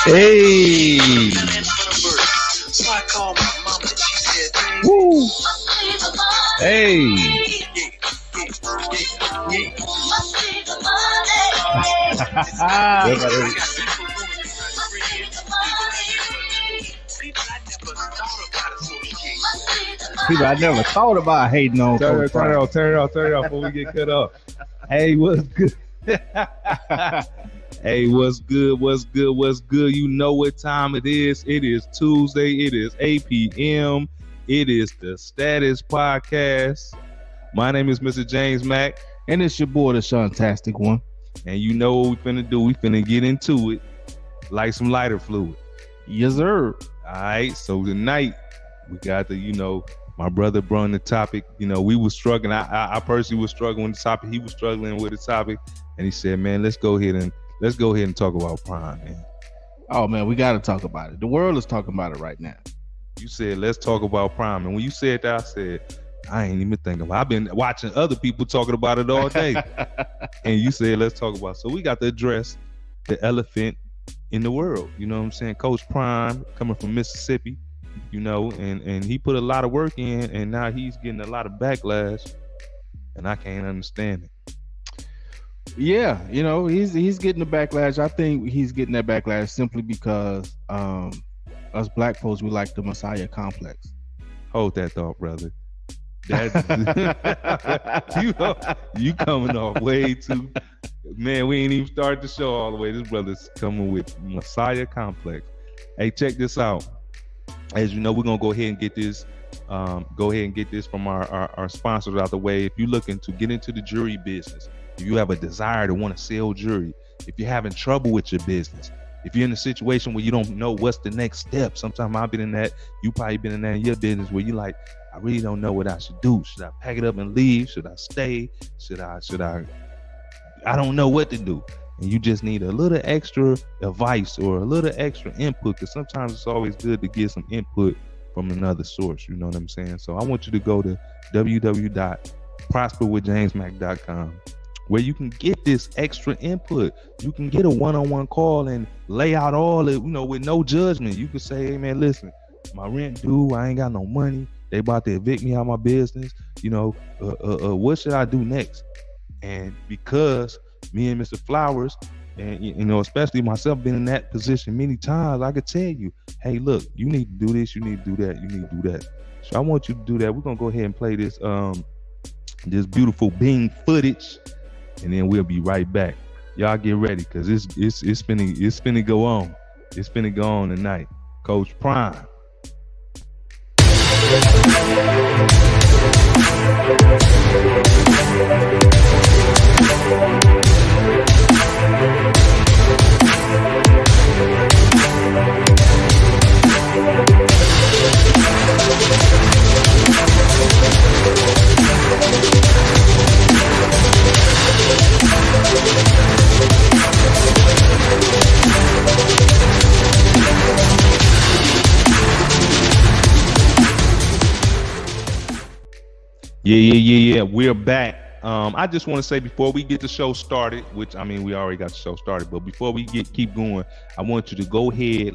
Hey. Woo. Hey. People I never thought about hating on. Turn it off before we get cut off. Hey, what's good? Hey, what's good? You know what time it is. It is Tuesday. It is 8 p.m. It is the Status Podcast. My name is Mr. James Mack. And it's your boy, the Shantastic One. And you know what we finna do. We finna get into it like some lighter fluid. Yes, sir. All right, so tonight we got my brother brought in the topic. We was struggling. I personally was struggling with the topic. He was struggling with the topic. And he said, man, let's go ahead and talk about prime, man. Oh, man, we got to talk about it. The world is talking about it right now. You said, let's talk about prime. And when you said that, I said, I ain't even thinking about it. I've been watching other people talking about it all day. And you said, let's talk about it. So we got to address the elephant in the world. You know what I'm saying? Coach Prime coming from Mississippi, and he put a lot of work in, and now he's getting a lot of backlash, and I can't understand it. Yeah, he's getting the backlash. I think he's getting that backlash simply because us black folks, we like the Messiah complex. Hold that thought, brother. You coming off way too, man. We ain't even started the show all the way. This brother's coming with Messiah complex. Hey, check this out. As you know, we're gonna go ahead and get this. From our sponsors out the way. If you're looking to get into the jury business, if you have a desire to want to sell jury, if you're having trouble with your business, if you're in a situation where you don't know what's the next step, sometimes I've been in that. You probably been in that in your business where you like, I really don't know what I should do. Should I pack it up and leave? Should I stay? Should I? I don't know what to do. And you just need a little extra advice or a little extra input, because sometimes it's always good to get some input from another source. You know what I'm saying? So I want you to go to www.prosperwithjamesmack.com, where you can get this extra input. You can get a one-on-one call and lay out all it, with no judgment. You can say, hey man, listen, my rent due, I ain't got no money. They about to evict me out of my business. What should I do next? And because me and Mr. Flowers, and especially myself, been in that position many times, I could tell you, hey, look, you need to do this, you need to do that, you need to do that. So I want you to do that. We're gonna go ahead and play this this beautiful Bing footage, and then we'll be right back. Y'all get ready, cause it's finna go on. It's finna go on tonight. Coach Prime. Yeah. We're back. I just want to say before we get the show started, which I mean we already got the show started, but before we keep going, I want you to go ahead,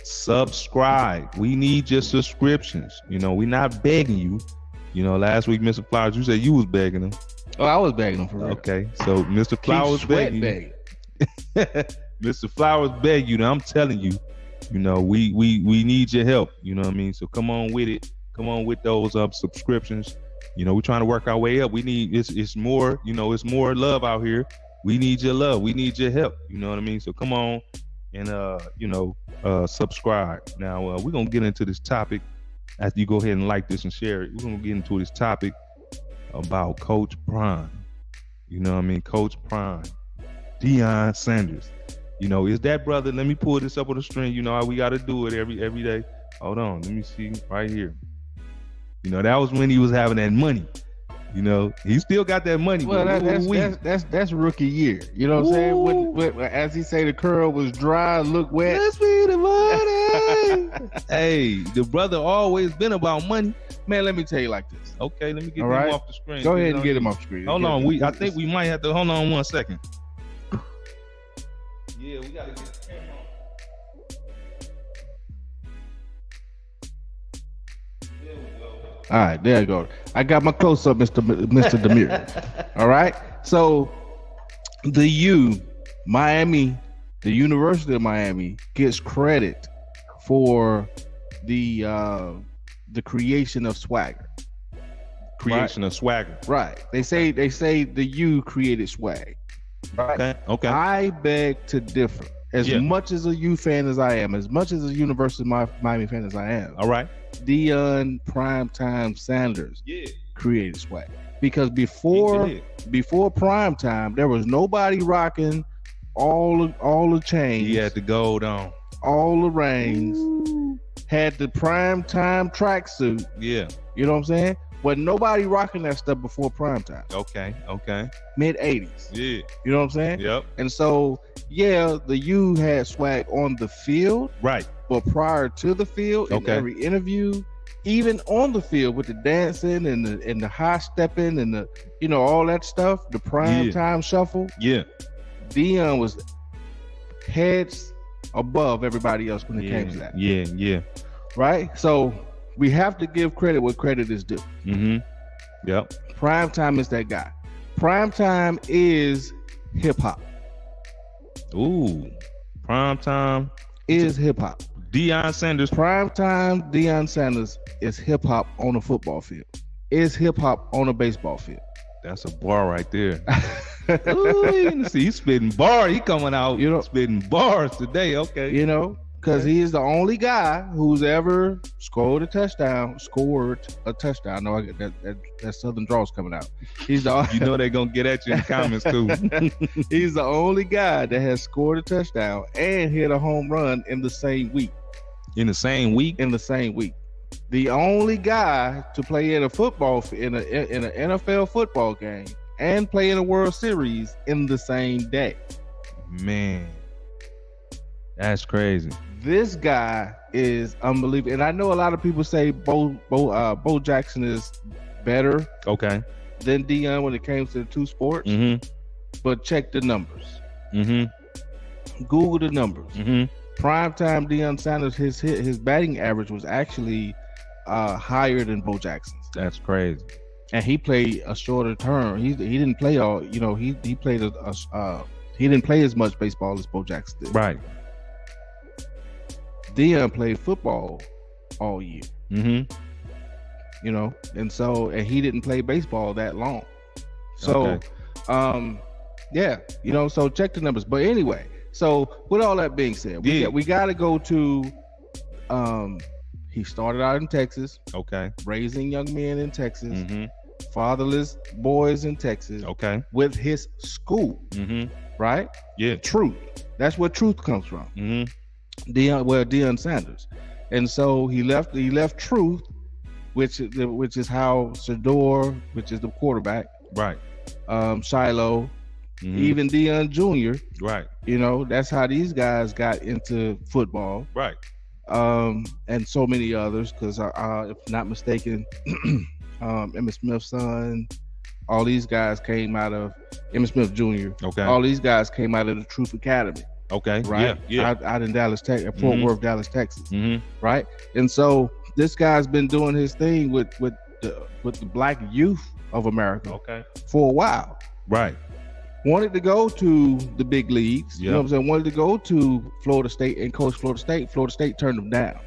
subscribe. We need your subscriptions. We're not begging you. Last week, Mr. Flowers, you said you was begging them. Oh, I was begging them for real. Okay, so Mr. Flowers begging you. Mr. Flowers begged you. Now I'm telling you, we need your help. You know what I mean? So come on with it. Come on with those subscriptions. We're trying to work our way up. We need it's more, it's more love out here. We need your love. We need your help. You know what I mean? So come on and subscribe. Now we're gonna get into this topic after you go ahead and like this and share it. We're gonna get into this topic about Coach Prime. You know what I mean? Coach Prime, Deon Sanders. Is that brother? Let me pull this up on the string. You know how we gotta do it every day. Hold on, let me see right here. That was when he was having that money. He still got that money. Well, that's rookie year. You know what I'm saying? When, as he say, the curl was dry, look wet. Let's be the money. Hey, the brother always been about money. Man, let me tell you like this. Okay, let me get him off the screen. Go ahead and get him off the screen. Hold on. I think we might have to hold on 1 second. Yeah, we gotta get the camera on. All right, there you go. I got my close up, Mr. Demir. All right. So the Miami, the University of Miami gets credit for the creation of swagger. Creation of swagger. Right. They say the U created swag. Right. Okay. I beg to differ. As much as a U fan as I am, as much as a University of Miami fan as I am. All right. Deon Primetime Sanders created swag. Because before Primetime, there was nobody rocking all the chains. He had the gold on. All the rings. Had the Primetime tracksuit. Yeah. You know what I'm saying? But nobody rocking that stuff before Primetime. Okay. Mid 80s. Yeah. You know what I'm saying? Yep. And so, the U had swag on the field. Right. But prior to the field, in every interview, even on the field with the dancing and the high stepping and the all that stuff, the Primetime shuffle. Yeah. Deon was heads above everybody else when it came to that. Yeah. Right? So we have to give credit what credit is due. Mm-hmm. Yep. Primetime is that guy. Primetime is hip hop. Ooh. Primetime is hip hop. Deon Sanders. Primetime Deon Sanders is hip hop on a football field. Is hip hop on a baseball field. That's a bar right there. Ooh, see, he's spitting bars. He coming out, spitting bars today. Okay. Because he is the only guy who's ever scored a touchdown. No, I get that Southern draw's coming out. He's the they're gonna get at you in the comments too. He's the only guy that has scored a touchdown and hit a home run in the same week. In the same week. The only guy to play in a football in an NFL football game and play in a World Series in the same day. Man, that's crazy. This guy is unbelievable, and I know a lot of people say Bo Jackson is better, than Deon when it came to the two sports. Mm-hmm. But check the numbers. Mm-hmm. Google the numbers. Mm-hmm. Primetime Deon Sanders, his batting average was actually higher than Bo Jackson's. That's crazy. And he played a shorter term. He didn't play all. He played he didn't play as much baseball as Bo Jackson did. Right. Deon played football all year. Mm-hmm. And he didn't play baseball that long. So, so check the numbers. But anyway, so with all that being said, we got to go to. He started out in Texas. Raising young men in Texas. Mm-hmm. Fatherless boys in Texas. With his school. Mm-hmm. Right? Yeah. Truth. That's where truth comes from. Mm-hmm. Deon Sanders, and so he left Truth, which is how Shador, which is the quarterback, right? Shiloh, even Deon Jr., right? That's how these guys got into football, right? And so many others, because if not mistaken, Emmitt Smith's son, all these guys came out of Emmitt Smith Jr. All these guys came out of the Truth Academy. Right. Yeah. Out in Dallas, Texas, Fort Worth, Dallas, Texas. Mm-hmm. Right. And so this guy's been doing his thing with the black youth of America. For a while. Right. Wanted to go to the big leagues. You know what I'm saying? Wanted to go to Florida State and coach Florida State. Florida State turned him down.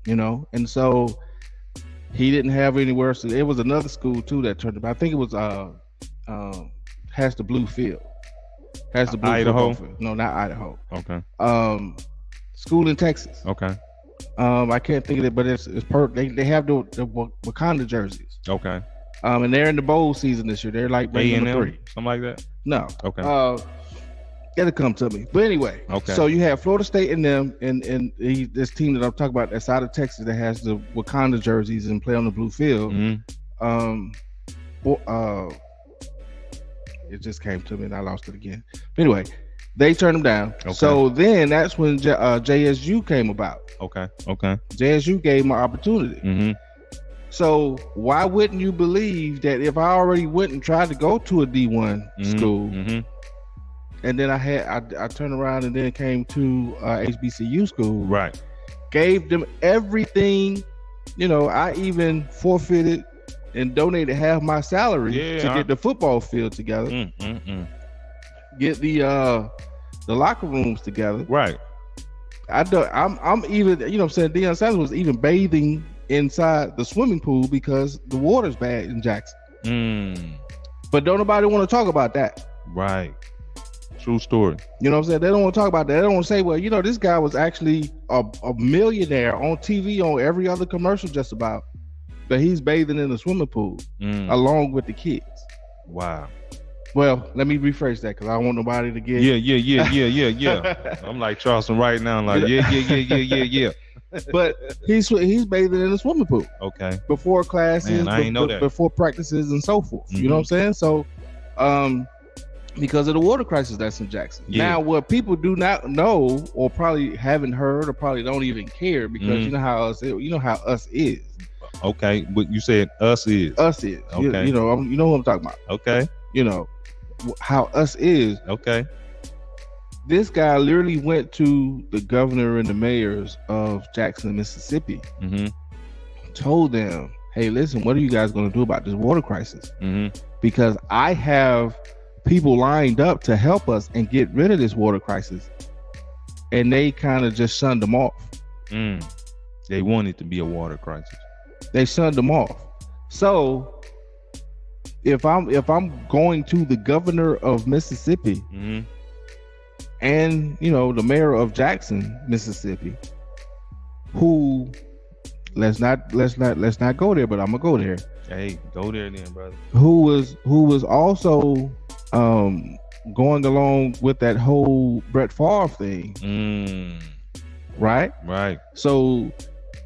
And so he didn't have anywhere. So it was another school too that turned him. I think it was has the blue field. Has the blue Idaho? No, not Idaho. School in Texas. I can't think of it, but it's they have the Wakanda jerseys. And they're in the bowl season this year. They're like A&M, 3. something like that. No. It'll come to me. But anyway. So you have Florida State and them, and this team that I'm talking about that's out of Texas that has the Wakanda jerseys and play on the blue field. It just came to me and I lost it again. But anyway, they turned them down. So then that's when JSU came about. JSU gave him an opportunity. So why wouldn't you believe that if I already went and tried to go to a D1 school, and then I turned around and then came to HBCU school, right? Gave them everything I even forfeited and donated half my salary to get the football field together, get the locker rooms together. Right. I'm even, Deon Sanders was even bathing inside the swimming pool because the water's bad in Jackson. But don't nobody want to talk about that. Right. True story. You know what I'm saying? They don't want to talk about that. They don't want to say, well, this guy was actually a millionaire on TV on every other commercial just about. But he's bathing in the swimming pool along with the kids. Wow. Well, let me rephrase that because I don't want nobody to get. Yeah. I'm like Charleston right now. Like, yeah. But he's bathing in the swimming pool. Okay. Before classes, Man, I ain't know that. Before practices and so forth. You know what I'm saying? So, because of the water crisis that's in Jackson. Yeah. Now, what people do not know, or probably haven't heard, or probably don't even care, because you know how us is. Okay, but you said us is. Us is. Okay. You know who I'm talking about. Okay. How us is. Okay. This guy literally went to the governor and the mayors of Jackson, Mississippi, told them, hey, listen, what are you guys going to do about this water crisis? Because I have people lined up to help us and get rid of this water crisis. And they kind of just shunned them off. They wanted to be a water crisis. They shunned them off. So if I'm going to the governor of Mississippi and the mayor of Jackson, Mississippi, who let's not go there, but I'm gonna go there. Hey, go there then, brother. Who was also going along with that whole Brett Favre thing. Right? Right. So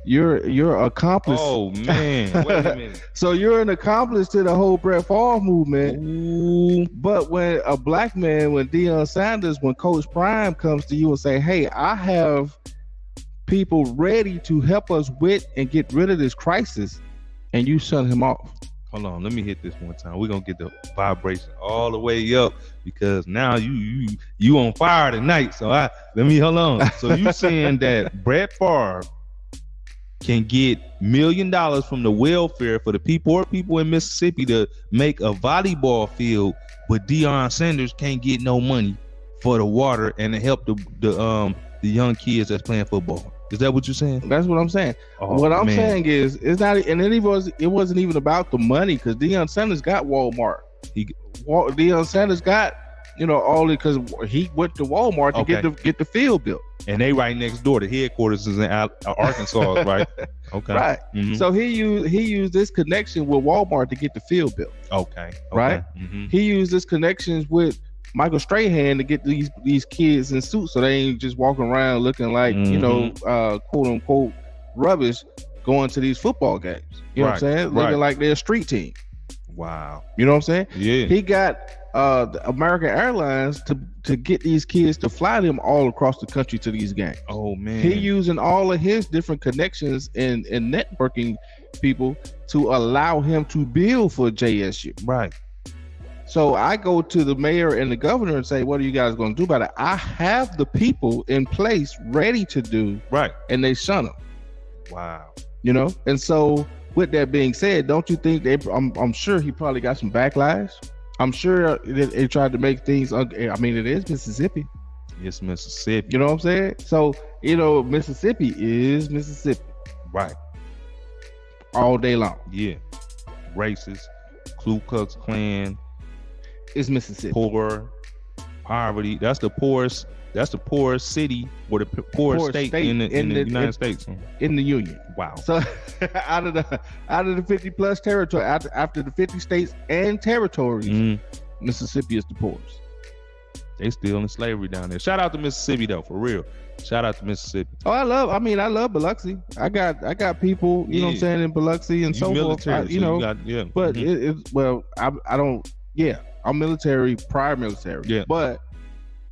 you're accomplice. Oh man, wait a minute. So you're an accomplice to the whole Brett Favre movement. Ooh. But when a black man, when Deon Sanders, when Coach Prime comes to you and say, hey, I have people ready to help us with and get rid of this crisis, and you shut him off. Hold on, let me hit this one time. We're gonna get the vibration all the way up, because now you on fire tonight. So hold on. So you saying that Brett Favre can get $1 million from the welfare for the poor people in Mississippi to make a volleyball field, but Deon Sanders can't get no money for the water and to help the young kids that's playing football. Is that what you're saying? That's what I'm saying. What I'm saying is, it's not, and it wasn't even about the money, because Deon Sanders got Walmart. Deon Sanders got all it, because he went to Walmart to get the field built. And they right next door. The headquarters is in Arkansas, right? Okay. Right. So he used this connection with Walmart to get the field built. Okay. Right. He used this connections with Michael Strahan to get these kids in suits, so they ain't just walking around looking like quote unquote rubbish going to these football games. You know what I'm saying? Looking like they're a street team. Wow. You know what I'm saying? Yeah. He got the American Airlines to get these kids to fly them all across the country to these games. Oh man. He using all of his different connections and networking people to allow him to build for JSU. Right. So I go to the mayor and the governor and say, what are you guys going to do about it? I have the people in place ready to do. Right. And they shun them. Wow. And so with that being said, don't you think I'm sure he probably got some backlash. I'm sure they tried to make things, it is Mississippi. It's Mississippi. You know what I'm saying? So, Mississippi is Mississippi. Right. All day long. Yeah. Racist, Ku Klux Klan. It's Mississippi. Poor, poverty. That's the poorest city, or the poorest state in the United States. In the Union. Wow. So out of the 50 plus territory, after the 50 states and territories, Mississippi is the poorest. They still in slavery down there. Shout out to Mississippi though, for real. Shout out to Mississippi. Oh, I love Biloxi. I got people, you know what I'm saying, in Biloxi and so forth. But I don't. Yeah, I'm military, prior military. Yeah, but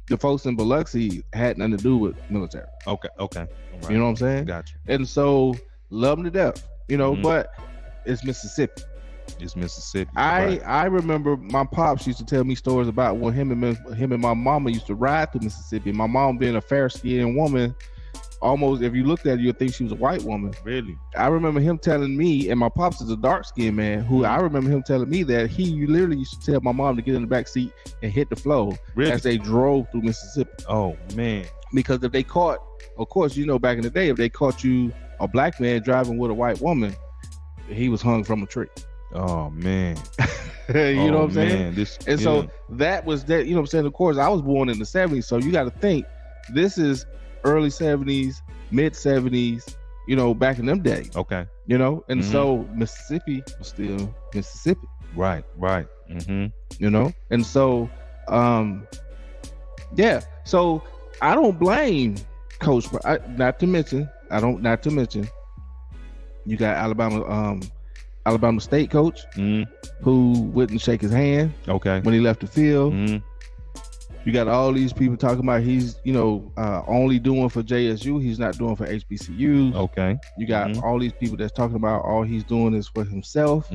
the folks in Biloxi had nothing to do with military. Okay. Right. You know what I'm saying? Gotcha. And so love them to death, but it's Mississippi. It's Mississippi. I remember my pops used to tell me stories about when him and my mama used to ride through Mississippi. My mom, being a fair-skinned woman, almost, if you looked at it, you'd think she was a white woman. Really? I remember him telling me, and my pops is a dark-skinned man, who I remember him telling me that he literally used to tell my mom to get in the back seat and hit the floor as they drove through Mississippi. Oh, man. Because if they caught, of course, you know, back in the day, if they caught you, a black man driving with a white woman, he was hung from a tree. Oh, man. You know what I'm saying? And so that was that, you know what I'm saying? Of course, I was born in the 70s, so you got to think this is early 70s, mid 70s, you know, back in them days. Okay. You know, and so Mississippi was still Mississippi. Right. Mm-hmm. You know, and so, yeah. So I don't blame Coach. Not to mention, you got Alabama State coach who wouldn't shake his hand. Okay. When he left the field. You got all these people talking about he's, you know, only doing for JSU. He's not doing for HBCU. Okay. You got all these people that's talking about all he's doing is for himself,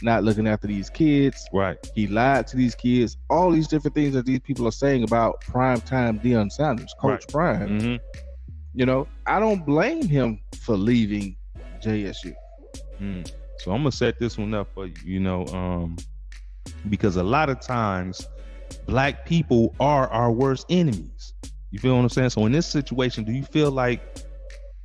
not looking after these kids. Right. He lied to these kids. All these different things that these people are saying about primetime Deon Sanders, Coach Prime. You know, I don't blame him for leaving JSU. So I'm gonna set this one up for you, you know, because a lot of times Black people are our worst enemies. You feel what I'm saying? So in this situation, do you feel like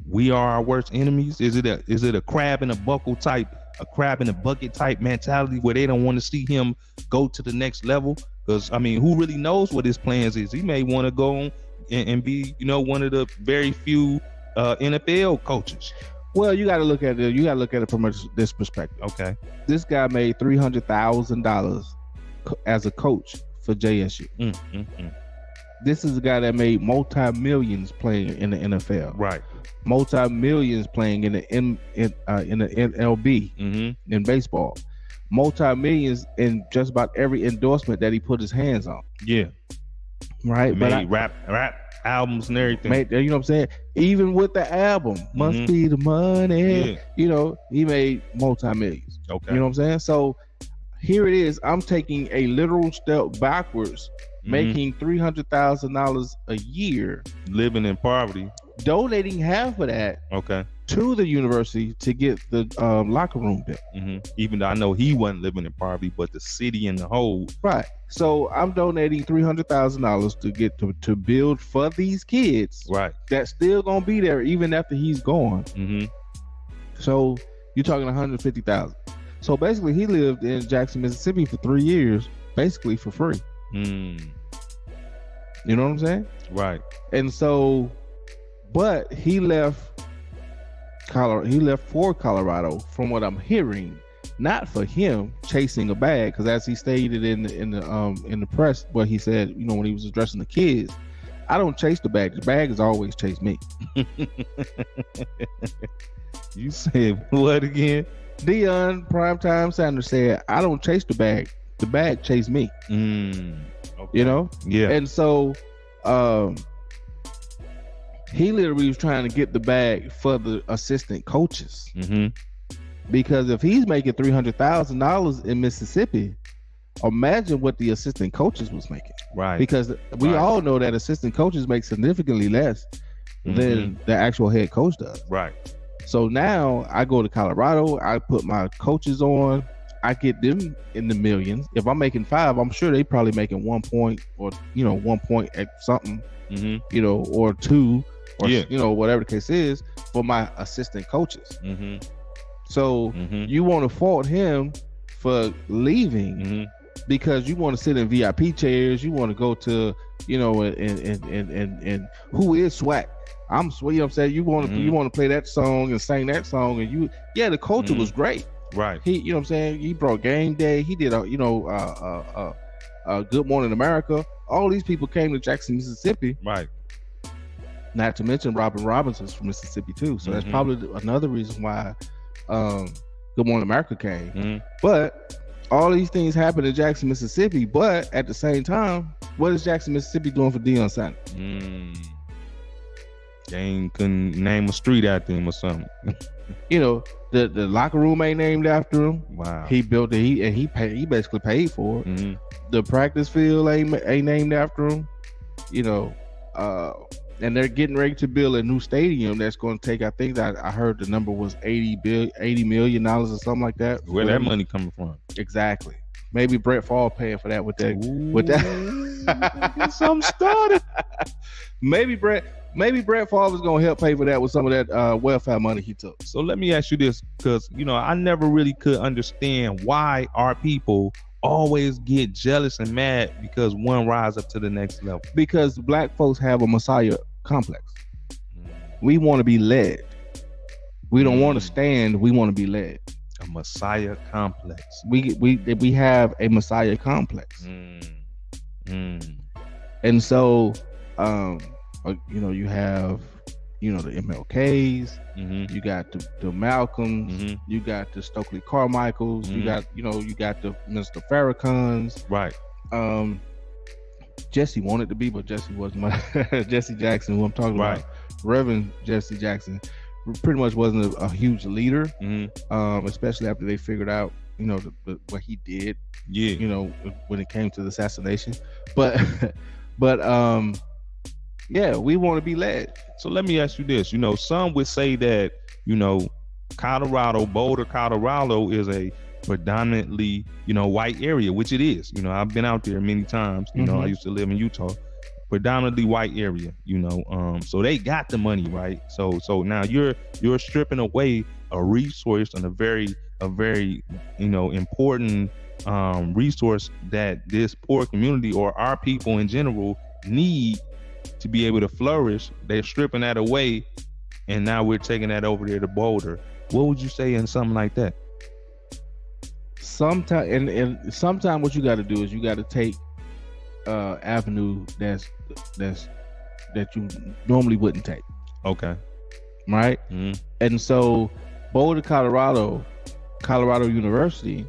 we are our worst enemies? Is it a crab in a bucket type mentality where they don't want to see him go to the next level? Because I mean, who really knows what his plans is? He may want to go on and be, you know, one of the very few NFL coaches. Well, you got to look at it. You got to look at it from this perspective. Okay. This guy made $300,000 as a coach for JSU. This is a guy that made multi-millions playing in the NFL. Right. Multi-millions playing in the MLB in baseball. Multi-millions in just about every endorsement that he put his hands on. Yeah. Right. Made rap albums and everything. You know what I'm saying? Even with the album, Must Be the Money. Yeah. You know, he made multi-millions. Okay. You know what I'm saying? So here it is. I'm taking a literal step backwards, making $300,000 a year, living in poverty, donating half of that to the university to get the locker room built. Even though I know he wasn't living in poverty, but the city in the whole. Right. So I'm donating $300,000 to get to build for these kids. Right. That's still gonna be there even after he's gone. So you're talking $150,000. So basically, he lived in Jackson, Mississippi for 3 years, basically for free. You know what I'm saying? Right. And so, but he left Colorado. He left for Colorado, from what I'm hearing, not for him chasing a bag, because as he stated in the press, what he said, you know, when he was addressing the kids, I don't chase the bag. The bag has always chased me. You said what again? Deon Primetime Sanders said, I don't chase the bag. The bag chased me. You know? Yeah. And so he literally was trying to get the bag for the assistant coaches. Because if he's making $300,000 in Mississippi, imagine what the assistant coaches was making. Right. Because we all know that assistant coaches make significantly less than the actual head coach does. Right. So now I go to Colorado, I put my coaches on, I get them in the millions. If I'm making 5, I'm sure they probably making 1 point, or, you know, 1 point at something, you know, or 2, or, you know, whatever the case is, for my assistant coaches. So you want to fault him for leaving because you want to sit in VIP chairs. You want to go to, you know, and who is SWAC? I'm sweet. You know what I'm saying? You want to play that song and sing that song, and the culture was great. Right. He, you know what I'm saying? He brought Game Day. He did Good Morning America. All these people came to Jackson, Mississippi. Right. Not to mention Robin Robinson's from Mississippi too. So that's probably another reason why Good Morning America came. But all these things happen in Jackson, Mississippi. But at the same time, what is Jackson, Mississippi doing for Deon Sanders? They couldn't name a street after him or something. You know, the locker room ain't named after him. Wow. He built it. He basically paid for it. The practice field ain't named after him. You know, And they're getting ready to build a new stadium that's going to take, I think that I heard the number was $80 million or something like that. Where that money coming from? Exactly. Maybe Brett Favre paying for that with that. Ooh, with that. get something started. Maybe Brett Favre is going to help pay for that with some of that welfare money he took. So let me ask you this, because I never really could understand why our people always get jealous and mad because one rise up to the next level. Because black folks have a Messiah complex. We want to be led. We don't want to stand. We want to be led. A Messiah complex. We have a Messiah complex. And so, you have, the MLKs, you got the Malcolms, you got the Stokely Carmichaels, you got the Mr. Farrakhan's. Right. Jesse wanted to be, but Jesse wasn't Jesse Jackson, who I'm talking about. Reverend Jesse Jackson pretty much wasn't a huge leader, especially after they figured out, what he did. Yeah. When it came to the assassination. But yeah, we want to be led. So let me ask you this. Some would say that, Boulder, Colorado is a predominantly, white area, which it is. I've been out there many times. I used to live in Utah. Predominantly white area, so they got the money, right? So now you're stripping away a resource and a very important resource that this poor community or our people in general need to be able to flourish. They're stripping that away, and now we're taking that over there to Boulder. What would you say in something like that? Sometimes what you got to do is you got to take avenue that you normally wouldn't take. Okay. Right. And so Boulder, Colorado University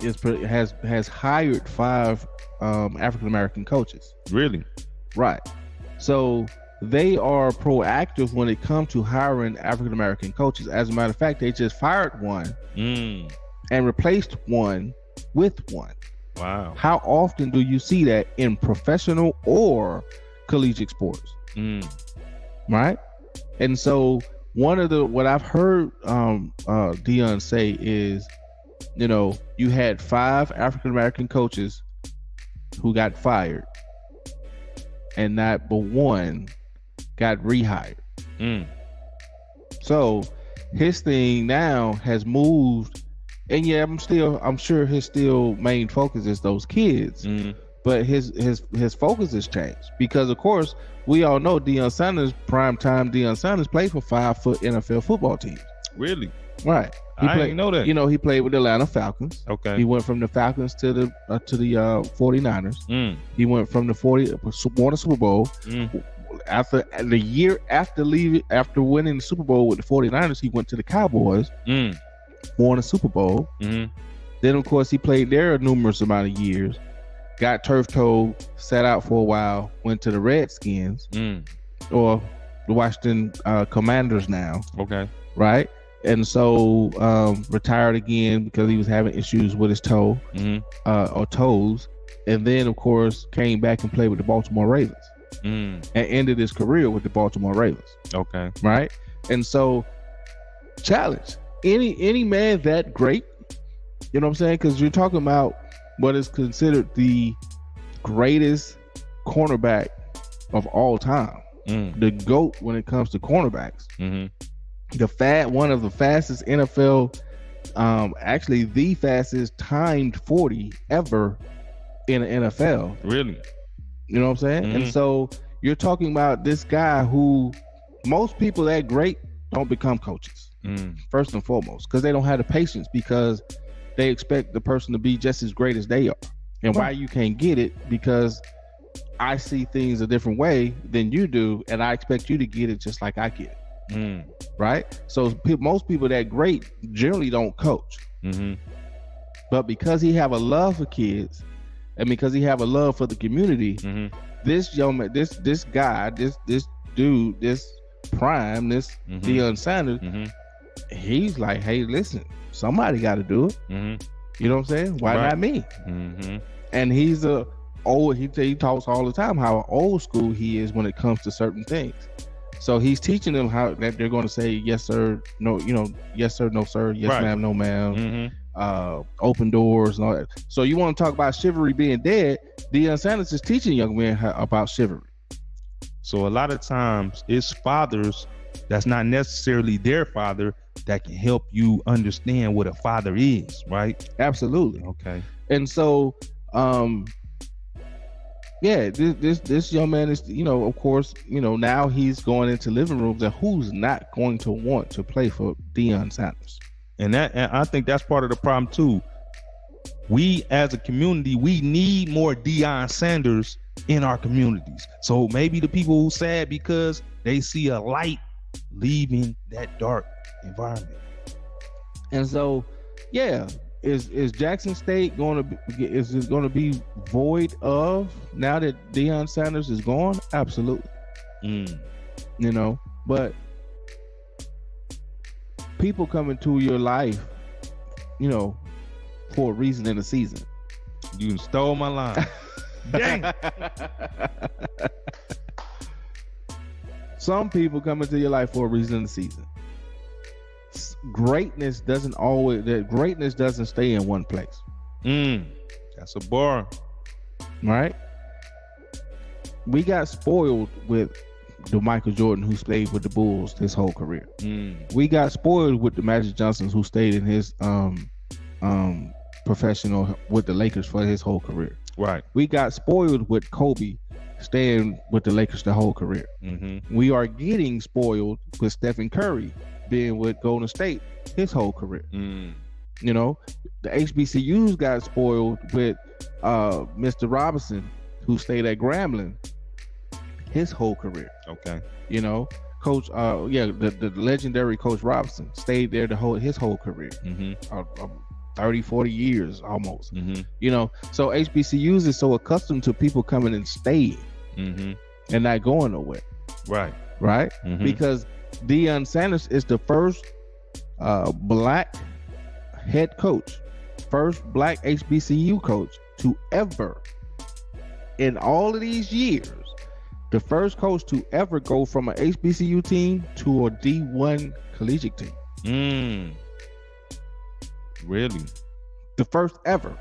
has hired 5 African American coaches. Really? Right. So they are proactive when it comes to hiring African American coaches. As a matter of fact, they just fired one and replaced one with one. Wow. How often do you see that in professional or collegiate sports? Right. And so what I've heard Deon say is, you had 5 African American coaches who got fired, and not but one got rehired. So his thing now has moved. And yeah, I'm sure his still main focus is those kids, but his focus has changed because, of course, we all know Deon Sanders, primetime Deon Sanders, played for 5-foot NFL football teams. Really? Right. I didn't know that. He played with the Atlanta Falcons. Okay. He went from the Falcons to the 49ers. He went from the won a Super Bowl. After the year after winning the Super Bowl with the 49ers, he went to the Cowboys. Won a Super Bowl. Then, of course, he played there a numerous amount of years. Got turf-toed, sat out for a while, went to the Redskins, or the Washington Commanders now. Okay. Right? And so retired again because he was having issues with his toe or toes. And then, of course, came back and played with the Baltimore Ravens and ended his career with the Baltimore Ravens. Okay. Right? And so, challenge. Any man that great, you know what I'm saying? Because you're talking about what is considered the greatest cornerback of all time, the GOAT when it comes to cornerbacks. One of the fastest NFL, actually the fastest timed 40 ever in the NFL. Really? You know what I'm saying? And so you're talking about this guy who most people that great don't become coaches. First and foremost, because they don't have the patience, because they expect the person to be just as great as they are. And why you can't get it, because I see things a different way than you do, and I expect you to get it just like I get it. Right? So most people that great generally don't coach. But because he have a love for kids, and because he have a love for the community, this young man, this guy, this dude, this prime, this Deon Sanders, he's like, hey, listen, somebody got to do it. You know what I'm saying? Why not me? And he's a old. He talks all the time how old school he is when it comes to certain things. So he's teaching them how that they're going to say yes sir, no, yes sir, no sir, yes ma'am, no ma'am, open doors and all that. So you want to talk about chivalry being dead? Deon Sanders is teaching young men about chivalry. So a lot of times it's fathers that's not necessarily their father that can help you understand what a father is, right? Absolutely. Okay. And so, this young man is, of course, now he's going into living rooms, and who's not going to want to play for Deon Sanders? And I think that's part of the problem too. We as a community, we need more Deon Sanders in our communities. So maybe the people who sad because they see a light leaving that dark environment. And so, is Jackson State going to be void of now that Deon Sanders is gone? Absolutely. But people come into your life, for a reason in a season. You stole my line. Dang. Some people come into your life for a reason in the season. Greatness doesn't stay in one place. That's a bar. Right? We got spoiled with the Michael Jordan who stayed with the Bulls his whole career. We got spoiled with the Magic Johnson who stayed in his professional with the Lakers for his whole career. Right. We got spoiled with Kobe staying with the Lakers the whole career. We are getting spoiled with Stephen Curry being with Golden State his whole career. The HBCUs got spoiled with Mr. Robinson who stayed at Grambling his whole career. Okay. Coach the legendary Coach Robinson stayed there his whole career. 30, 40 years almost. So HBCUs is so accustomed to people coming and staying and not going nowhere. Right? Because Deon Sanders is the first black head coach, first black HBCU coach to ever, in all of these years, the first coach to ever go from an HBCU team to a D1 collegiate team. Really? The first ever.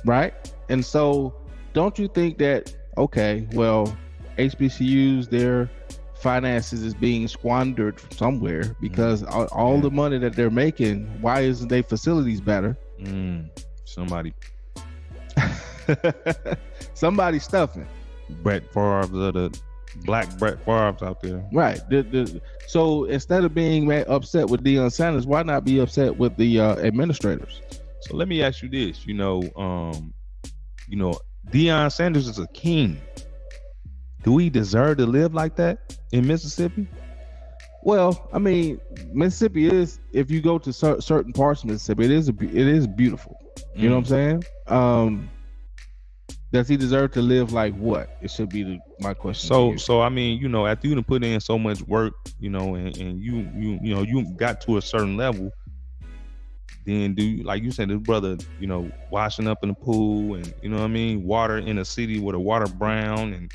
Right? And so don't you think that, okay, well, HBCUs, their finances is being squandered somewhere because all the money that they're making, why isn't their facilities better? Somebody stuffing. Brett Favre's of the black Brett Favre's out there. Right. So instead of being upset with Deon Sanders, why not be upset with the administrators? So let me ask you this. Deon Sanders is a king. Do he deserve to live like that in Mississippi? Well, I mean, Mississippi is, if you go to certain parts of Mississippi, it is beautiful. You know what I'm saying? Does he deserve to live like what? It should be my question. So I mean, after you put in so much work, and you got to a certain level, then like you said, this brother, washing up in the pool and water in a city with a water brown, and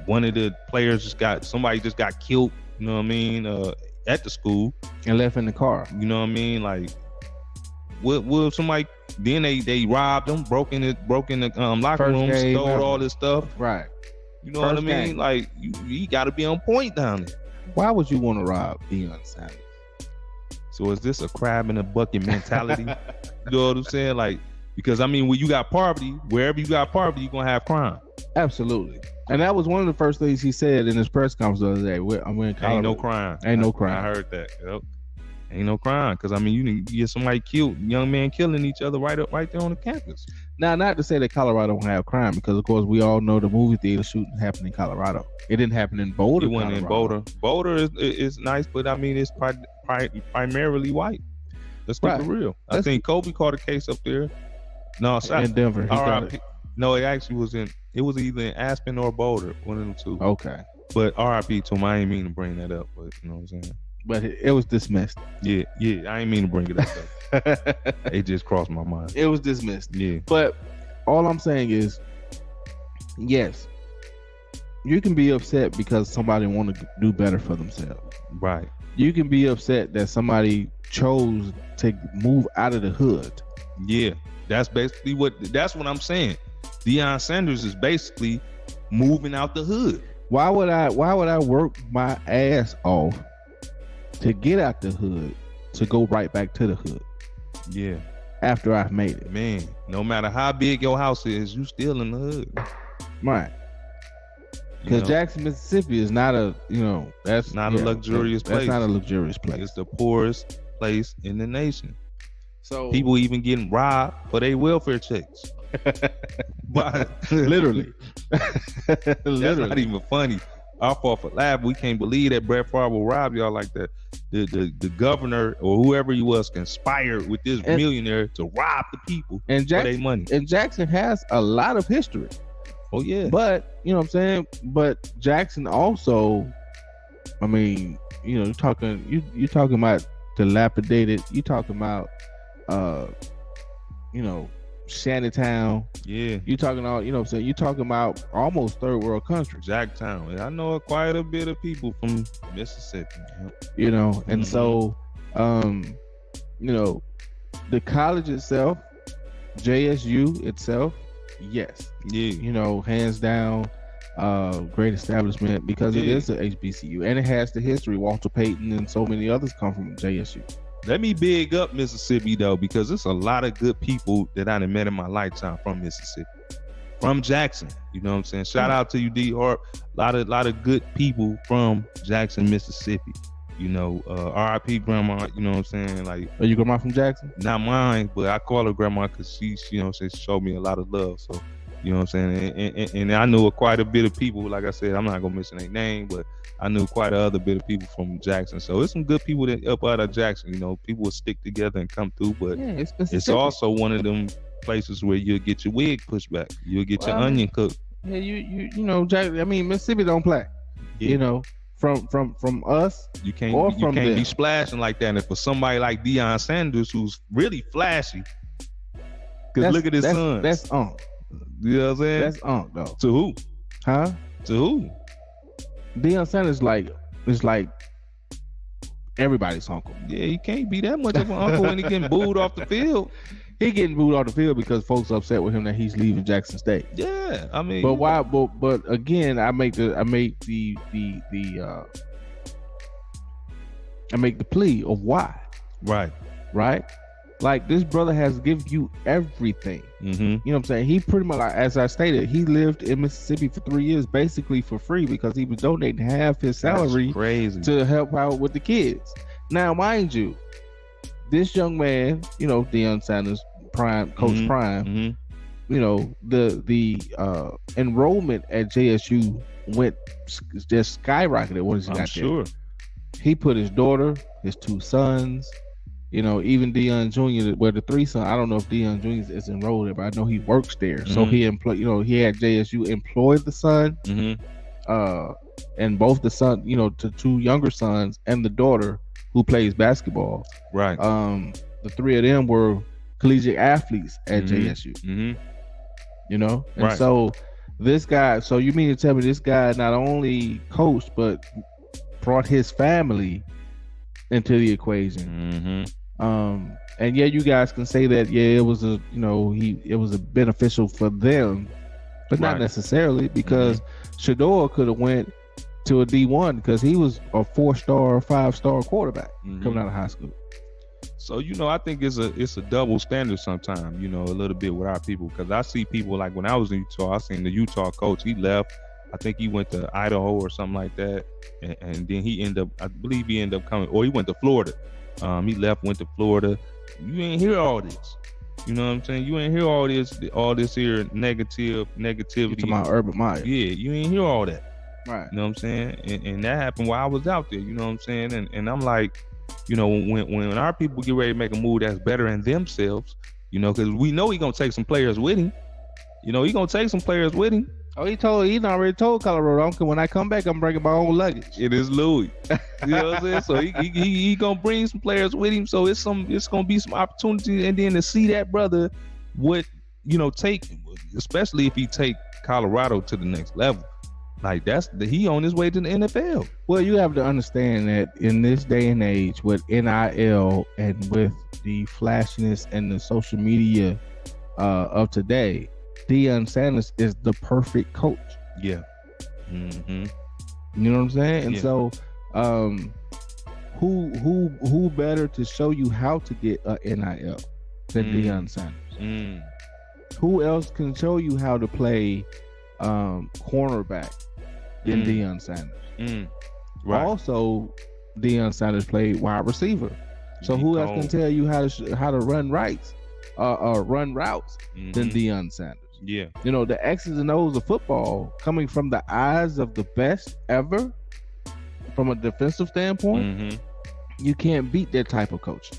one of the players somebody just got killed, at the school and left in the car. Like, what somebody, then they robbed them, broke in the locker room, stole all this stuff. Right. You know what I mean? Like, you got to be on point down there. Why would you want to rob Deon Sanders? So is this a crab in a bucket mentality? You know what I'm saying? Like, because when you got poverty, wherever you got poverty, you're gonna have crime. Absolutely. And that was one of the first things he said in his press conference the other day. I'm in Colorado. Ain't no crime. Ain't no crime. I heard that. Yep. Ain't no crime. Because you get somebody killed, young man killing each other right there on the campus. Now, not to say that Colorado don't have crime, because of course we all know the movie theater shooting happened in Colorado. It didn't happen in Boulder. It wasn't in Boulder. Boulder is nice, but it's primarily white. Let's keep it real. I think Kobe caught a case up there. No, in Denver. No, it actually was it was either in Aspen or Boulder, one of them two. Okay. But RIP to him. I ain't mean to bring that up, but you know what I'm saying? But it was dismissed. Yeah, I ain't mean to bring it up. It just crossed my mind. It was dismissed. Yeah. But all I'm saying is, yes, you can be upset because somebody want to do better for themselves. Right. You can be upset that somebody chose to move out of the hood. Yeah, that's basically that's what I'm saying. Deon Sanders is basically moving out the hood. Why would I work my ass off to get out the hood to go right back to the hood? Yeah. After I've made it. Man, no matter how big your house is, you still in the hood. Right. Because Jackson, Mississippi is not a, that's not a luxurious place. That's not a luxurious place. It's the poorest place in the nation. So people even getting robbed for their welfare checks. But literally. That's not even funny. Our fault for laugh. We can't believe that Brett Favre will rob y'all like that. The governor or whoever he was conspired with this millionaire to rob the people for their money. And Jackson has a lot of history. Oh yeah. But you know what I'm saying? But Jackson also, I mean, you're talking about dilapidated, you talking about Shantytown. Yeah. You talking all, you know what I'm saying? You talking about almost third world country. Jacktown. I know quite a bit of people from Mississippi. And so the college itself, JSU itself, yes. Yeah. Hands down, great establishment because it is a HBCU and it has the history. Walter Payton and so many others come from JSU. Let me big up Mississippi though, because there's a lot of good people that I done met in my lifetime from Mississippi, from Jackson. You know what I'm saying? Shout out to you, D Harp. A lot of good people from Jackson, Mississippi. R.I.P. grandma. You know what I'm saying? Like, are your grandma from Jackson? Not mine, but I call her grandma because she showed me a lot of love. So, you know what I'm saying? And I knew quite a bit of people. Like I said, I'm not gonna mention their name, but I knew quite a other bit of people from Jackson. So there's some good people that up out of Jackson. People will stick together and come through. But it's also one of them places where you'll get your wig pushed back. You'll get your onion cooked. Yeah, Jackson. I mean, Mississippi don't play. Yeah. From us, you can't be splashing like that. And for somebody like Deon Sanders, who's really flashy, because look at his son. That's You know what I'm saying? That's though. To who? Huh? To who? Deon Sanders is like everybody's uncle. Yeah, he can't be that much of an uncle when he getting booed off the field. He getting booed off the field because folks upset with him that he's leaving Jackson State. Yeah, I mean, but why? But again, I make the plea of why. Right. Like, this brother has given you everything. Mm-hmm. You know what I'm saying? He pretty much, as I stated, he lived in Mississippi for 3 years basically for free because he was donating half his salary to help out with the kids. Now, mind you, this young man, Deon Sanders, Coach Prime, the enrollment at JSU went just skyrocketed once he got there. He put his daughter, his two sons, even Deon Jr., the three sons. I don't know if Deon Jr. is enrolled there, but I know he works there. Mm-hmm. So he he had JSU employed the son, and both the son, to two younger sons and the daughter who plays basketball. Right. The three of them were collegiate athletes at JSU. Mm-hmm. And so this guy. So you mean to tell me this guy not only coached but brought his family into the equation? And yeah, you guys can say that it was it was a beneficial for them, but not necessarily, because Shador could have went to a D1 because he was a 4-star, 5-star quarterback coming out of high school. So I think it's a double standard sometimes, a little bit with our people, because I see people like when I was in Utah, I seen the Utah coach. He left. I think he went to Idaho or something like that, and then he ended up coming, or he went to Florida. He left, went to Florida. You ain't hear all this. You know what I'm saying? You ain't hear all this here negativity. You talking about Urban Meyer? Yeah, you ain't hear all that. Right. You know what I'm saying? And that happened while I was out there. You know what I'm saying? And I'm like, when our people get ready to make a move that's better in themselves, because we know he gonna take some players with him. He gonna take some players with him. Oh, he already told Colorado, when I come back, I'm bringing my own luggage. It is Louis. You know what I'm saying? So he gonna bring some players with him. So it's gonna be some opportunity, and then to see that brother, what take, especially if he take Colorado to the next level. Like he on his way to the NFL. Well, you have to understand that in this day and age with NIL and with the flashiness and the social media of today, Deon Sanders is the perfect coach. Yeah. Mm-hmm. You know what I'm saying? And so who better to show you how to get a NIL than Deon Sanders? Who else can show you how to play cornerback than Deon Sanders? Right. Also, Deon Sanders played wide receiver. So who else can tell you how to run routes than Deon Sanders? Yeah. The X's and O's of football coming from the eyes of the best ever from a defensive standpoint, you can't beat that type of coaching.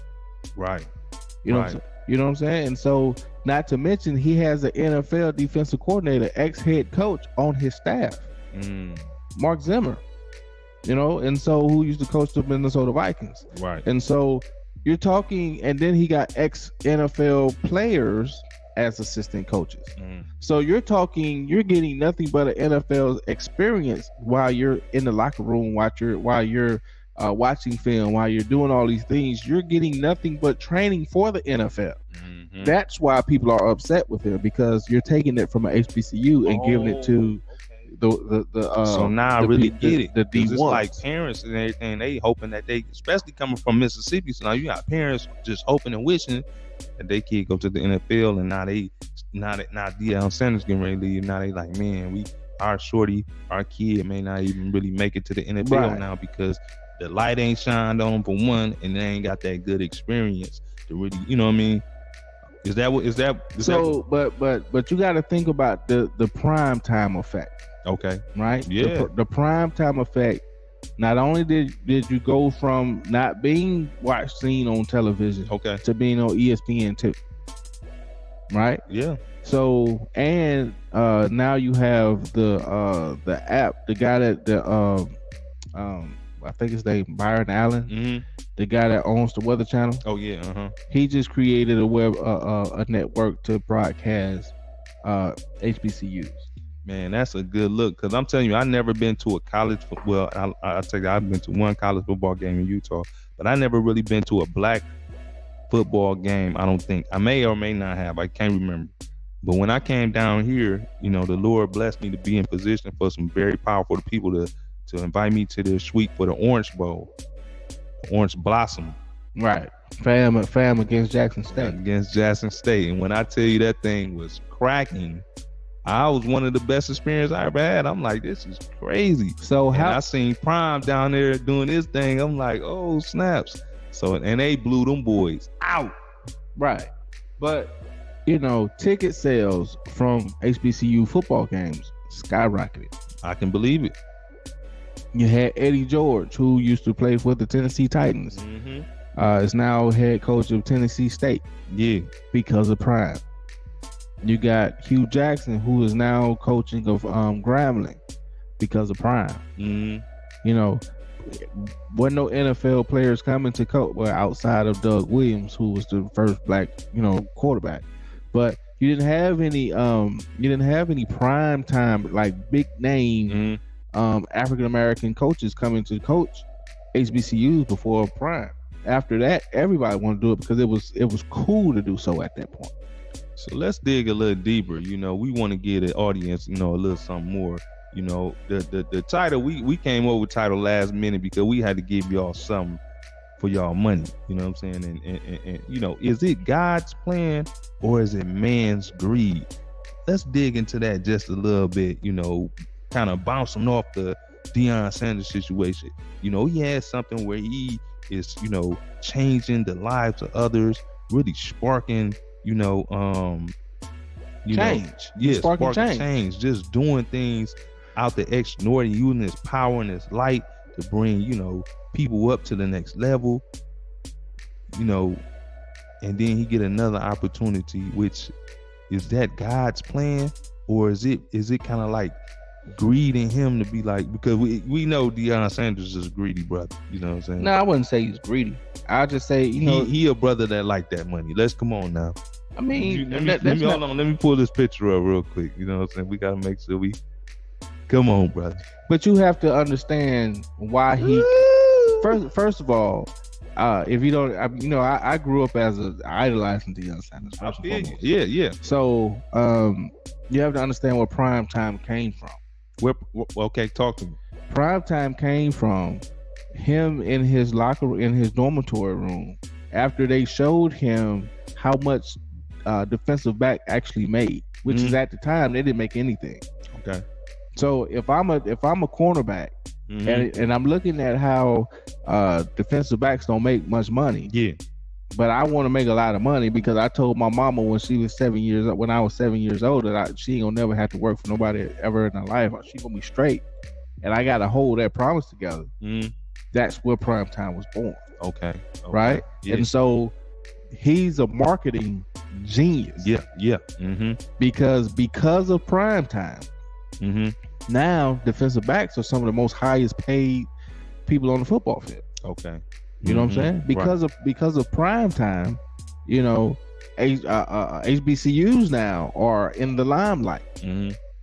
Right. You know what I'm saying? And so, not to mention, he has an NFL defensive coordinator, ex-head coach on his staff, Mark Zimmer. And so who used to coach the Minnesota Vikings. Right. And so you're talking, and then he got ex-NFL players as assistant coaches. So you're getting nothing but an NFL experience while you're in the locker room, while you're watching film, while you're doing all these things. You're getting nothing but training for the NFL. That's why people are upset with him, because you're taking it from an HBCU and giving it to the so now I really get it. The D1s. It's like parents and everything, they hoping that they, especially coming from Mississippi, so now you got parents just hoping and wishing that they kid go to the NFL, and now Deon Sanders getting ready to leave. Now they like, man, our kid may not even really make it to the NFL now, because the light ain't shined on them for one, and they ain't got that good experience to really, you know what I mean? Is that but you got to think about the prime time effect. Okay. Right? Yeah. The prime time effect. Not only did you go from not being seen on television, to being on ESPN too. Right? Yeah. So, and now you have the app, the guy that I think his name Byron Allen, the guy that owns the Weather Channel. Oh yeah, He just created a network to broadcast HBCUs. Man, that's a good look, because I'm telling you, I never been to a college. Well, I'll tell you, I've been to one college football game in Utah, but I never really been to a black football game. I don't think. I may or may not have. I can't remember. But when I came down here, the Lord blessed me to be in position for some very powerful people to invite me to their suite for the Orange Bowl, Orange Blossom. Right. Fam against Jackson State. Against Jackson State. And when I tell you that thing was cracking, I was one of the best experiences I ever had. I'm like, this is crazy. So I seen Prime down there doing his thing. I'm like, oh, snaps. So, and they blew them boys out. Right. But, ticket sales from HBCU football games skyrocketed. I can believe it. You had Eddie George, who used to play for the Tennessee Titans. Is now head coach of Tennessee State. Yeah. Because of Prime. You got Hugh Jackson, who is now coaching of Grambling because of Prime. Wasn't no NFL players coming to coach, outside of Doug Williams, who was the first black, quarterback. But you didn't have any prime time, like big name African American coaches coming to coach HBCUs before Prime. After that, everybody wanted to do it because it was cool to do so at that point. So let's dig a little deeper. We want to get an audience, a little something more. The title, we came over with title last minute because we had to give y'all something for y'all money. You know what I'm saying? And is it God's plan or is it man's greed? Let's dig into that just a little bit, kind of bouncing off the Deon Sanders situation. He has something where he is, changing the lives of others, really sparking change. Sparking change. Just doing things out the extraordinary, using his power and his light to bring, people up to the next level, and then he get another opportunity, which is that God's plan, or is it kind of like greed in him to be like, because we know Deon Sanders is a greedy brother, you know what I'm saying? No, I wouldn't say he's greedy. I'll just say, he a brother that like that money. Let's come on now. I mean, let me pull this picture up real quick. You know what I'm saying? We gotta make sure we come on, brother. But you have to understand why he first of all, if you don't, I grew up as idolizing Deon Sanders. I feel you. Yeah. So you have to understand where prime time came from. Okay, talk to me. Prime time came from him in his dormitory room after they showed him how much defensive back actually made, which is at the time they didn't make anything. Okay. So if I'm a cornerback and I'm looking at how defensive backs don't make much money, but I want to make a lot of money because I told my mama when I was 7 years old that she ain't gonna never have to work for nobody ever in her life. She gonna be straight, and I gotta hold that promise together. That's where prime time was born. Okay. Right? Yeah. And so he's a marketing genius. Yeah. Because of prime time. Now defensive backs are some of the most highest paid people on the football field. Okay. You know what I'm saying? Because of prime time, HBCUs now are in the limelight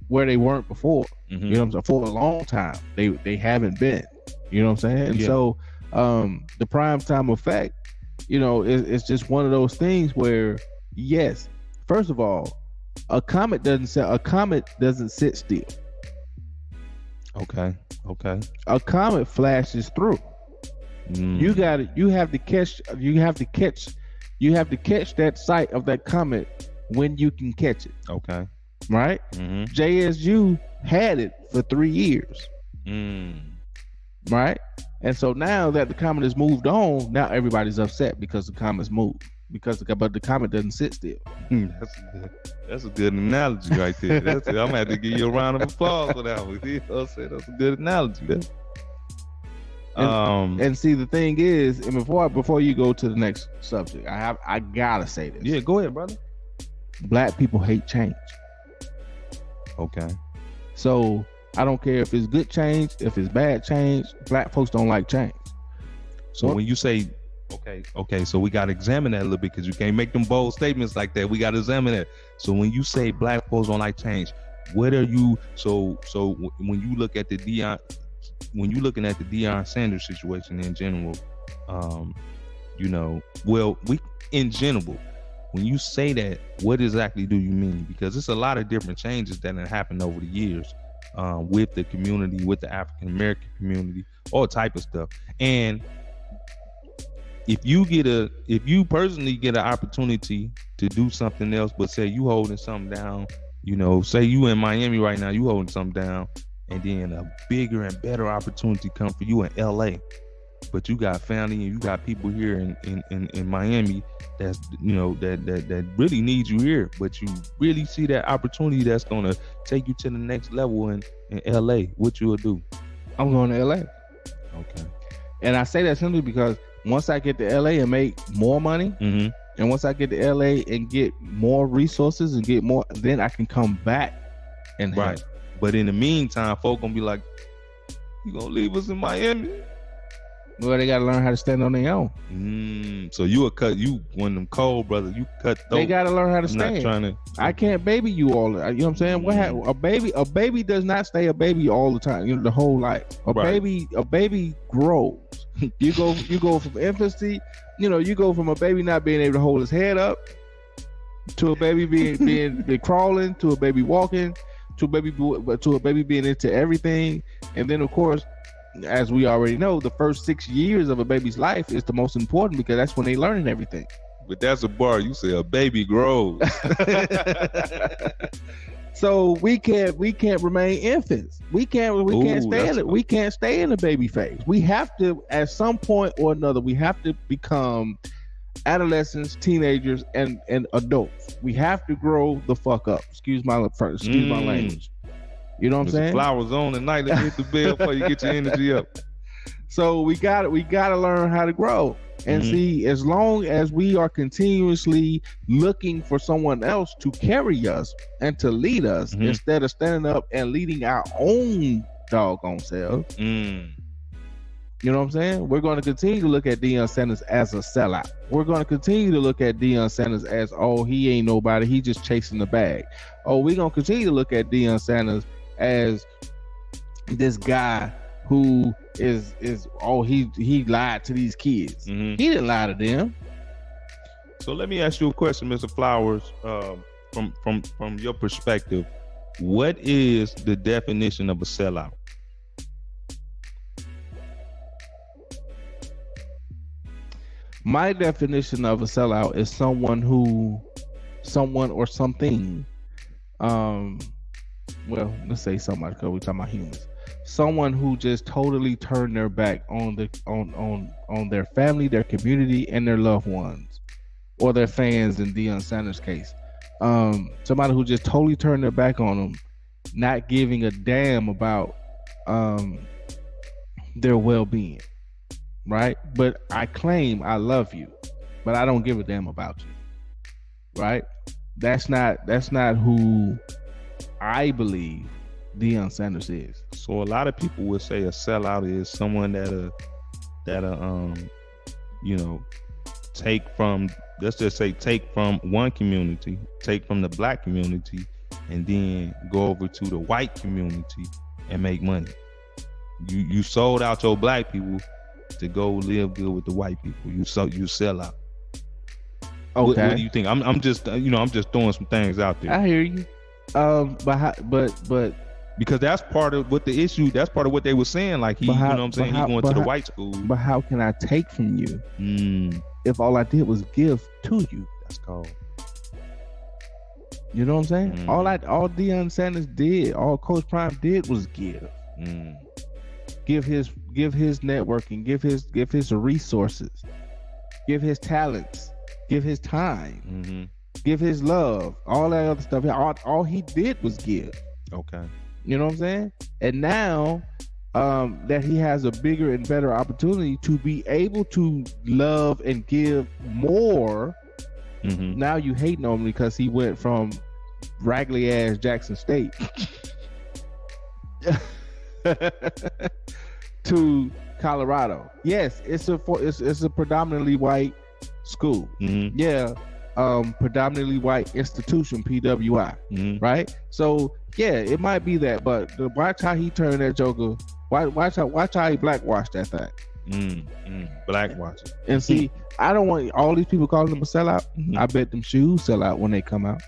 where they weren't before. You know what I'm saying? For a long time, they haven't been. You know what I'm saying? And so the prime time effect, it's just one of those things where, yes, first of all, a comet doesn't sit still. Okay. A comet flashes through. You have to catch that sight of that comet when you can catch it. Okay. Right? JSU had it for 3 years. Right? And so now that the comet has moved on, now everybody's upset because the comet's moved. But the comet doesn't sit still. That's a good analogy right there. I'm gonna have to give you a round of applause for that one. You know what I'm saying? That's a good analogy. And see, the thing is, and before you go to the next subject, I gotta say this. Yeah, go ahead, brother. Black people hate change. Okay. So I don't care if it's good change, if it's bad change. Black folks don't like change. So when you say, okay, so we gotta examine that a little bit because you can't make them bold statements like that. We gotta examine that. So when you say black folks don't like change, what are you? So when you look at the Deon Sanders situation in general, in general, when you say that, what exactly do you mean? Because it's a lot of different changes that have happened over the years with the community, with the African American community, all type of stuff. And if you personally get an opportunity to do something else, but say you holding something down, say you in Miami right now, you holding something down, and then a bigger and better opportunity come for you in LA, but you got family and you got people here in Miami that's that really need you here, but you really see that opportunity that's gonna take you to the next level in LA, what you will do? I'm going to LA. Okay. And I say that simply because once I get to LA and make more money, and once I get to LA and get more resources and get more, then I can come back and right. But in the meantime, folk gonna be like, "You gonna leave us in Miami?" Well, they gotta learn how to stand on their own. So you one of them cold brothers. You cut. They gotta learn how to stand. I can't baby you all. You know what I'm saying? A baby does not stay a baby all the time. The whole life. A baby grows. You go from infancy. You go from a baby not being able to hold his head up to a baby being crawling, to a baby walking, to a baby being into everything, and then of course, as we already know, the first 6 years of a baby's life is the most important because that's when they learning everything. But that's a bar. You say a baby grows. So we can't remain infants. We can't stay in the baby phase. We have to, at some point or another, we have to become adolescents, teenagers, and adults. We have to grow the fuck up. Excuse my language. You know what I'm saying? Flowers on the night, let me hit the bell before you get your energy up. So we gotta learn how to grow. And see, as long as we are continuously looking for someone else to carry us and to lead us instead of standing up and leading our own doggone selves, You know what I'm saying? We're going to continue to look at Deon Sanders as a sellout. We're going to continue to look at Deon Sanders as, oh, he ain't nobody. He just chasing the bag. Oh, we're going to continue to look at Deon Sanders as this guy who is he lied to these kids. He didn't lie to them. So let me ask you a question, Mr. Flowers. From your perspective, what is the definition of a sellout? My definition of a sellout is someone or something. Well, let's say somebody, because we're talking about humans. Someone who just totally turned their back on their family, their community, and their loved ones, or their fans. In Deon Sanders' case, somebody who just totally turned their back on them, not giving a damn about their well-being. Right? But I claim I love you, but I don't give a damn about you. Right? That's not who I believe Deon Sanders is. So a lot of people would say a sellout is someone that take from, let's just say, take from one community, take from the black community, and then go over to the white community and make money. You sold out your black people to go live good with the white people. You sell out. Okay. What do you think? I'm just throwing some things out there. I hear you. But because that's part of what the issue. That's part of what they were saying. Like he's going to the white school. But how can I take from you if all I did was give to you? That's cold. You know what I'm saying? All Deon Sanders did, all Coach Prime did was give. Give his networking, give his resources, give his talents, give his time, give his love, all that other stuff. All he did was give. Okay. You know what I'm saying? And now that he has a bigger and better opportunity to be able to love and give more, now you hating on him because he went from raggedy ass Jackson State to Colorado. Yes, it's a predominantly white school. Yeah, predominantly white institution, PWI. Right? So yeah, it might be that, but watch how he turned that joker. Watch how he blackwashed that thing. Blackwashed it. And see, I don't want all these people calling them a sellout. I bet them shoes sell out when they come out.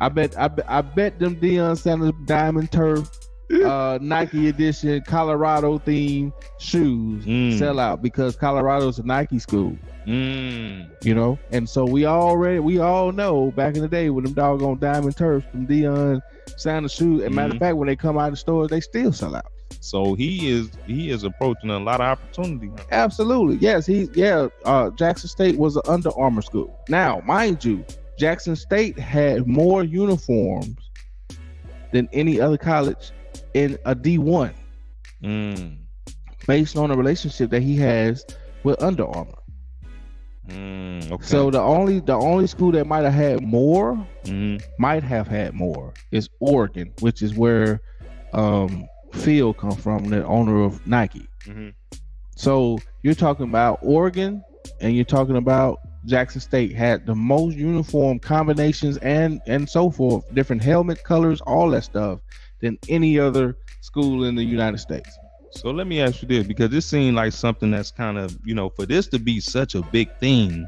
I bet them Deon Sanders Diamond Turf Nike edition Colorado themed shoes sell out because Colorado's a Nike school. You know, and so we all know back in the day with them doggone Diamond Turfs, them Deon Sanders shoes. And matter of fact, when they come out of the stores, they still sell out. So he is approaching a lot of opportunity. Absolutely, yes. Jackson State was an Under Armour school. Now, mind you, Jackson State had more uniforms than any other college in a D1, based on a relationship that he has with Under Armour. Okay. So the only school that might have had more is Oregon, which is where Phil come from, the owner of Nike. So you're talking about Oregon, and you're talking about Jackson State had the most uniform combinations and so forth, different helmet colors, all that stuff, than any other school in the United States. So let me ask you this, because this seemed like something that's kind of, for this to be such a big thing,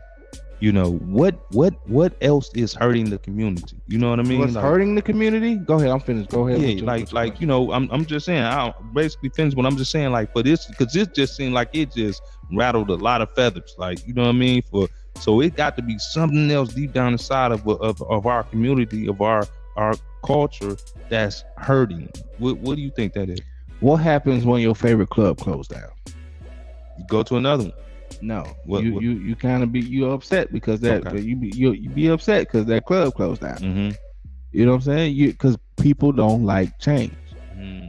what else is hurting the community? You know what I mean? What's hurting the community? Go ahead, I'm finished. Go ahead. Yeah, I'm just saying, I'll basically finish what I'm just saying, like, for this, because this just seemed like it just rattled a lot of feathers, like, you know what I mean? So it got to be something else deep down inside of our community, of our culture that's hurting. What do you think that is? What happens when your favorite club closed down? You go to another one. No, you kind of you upset because that you be upset because that club closed down. You know what I'm saying? Because people don't like change.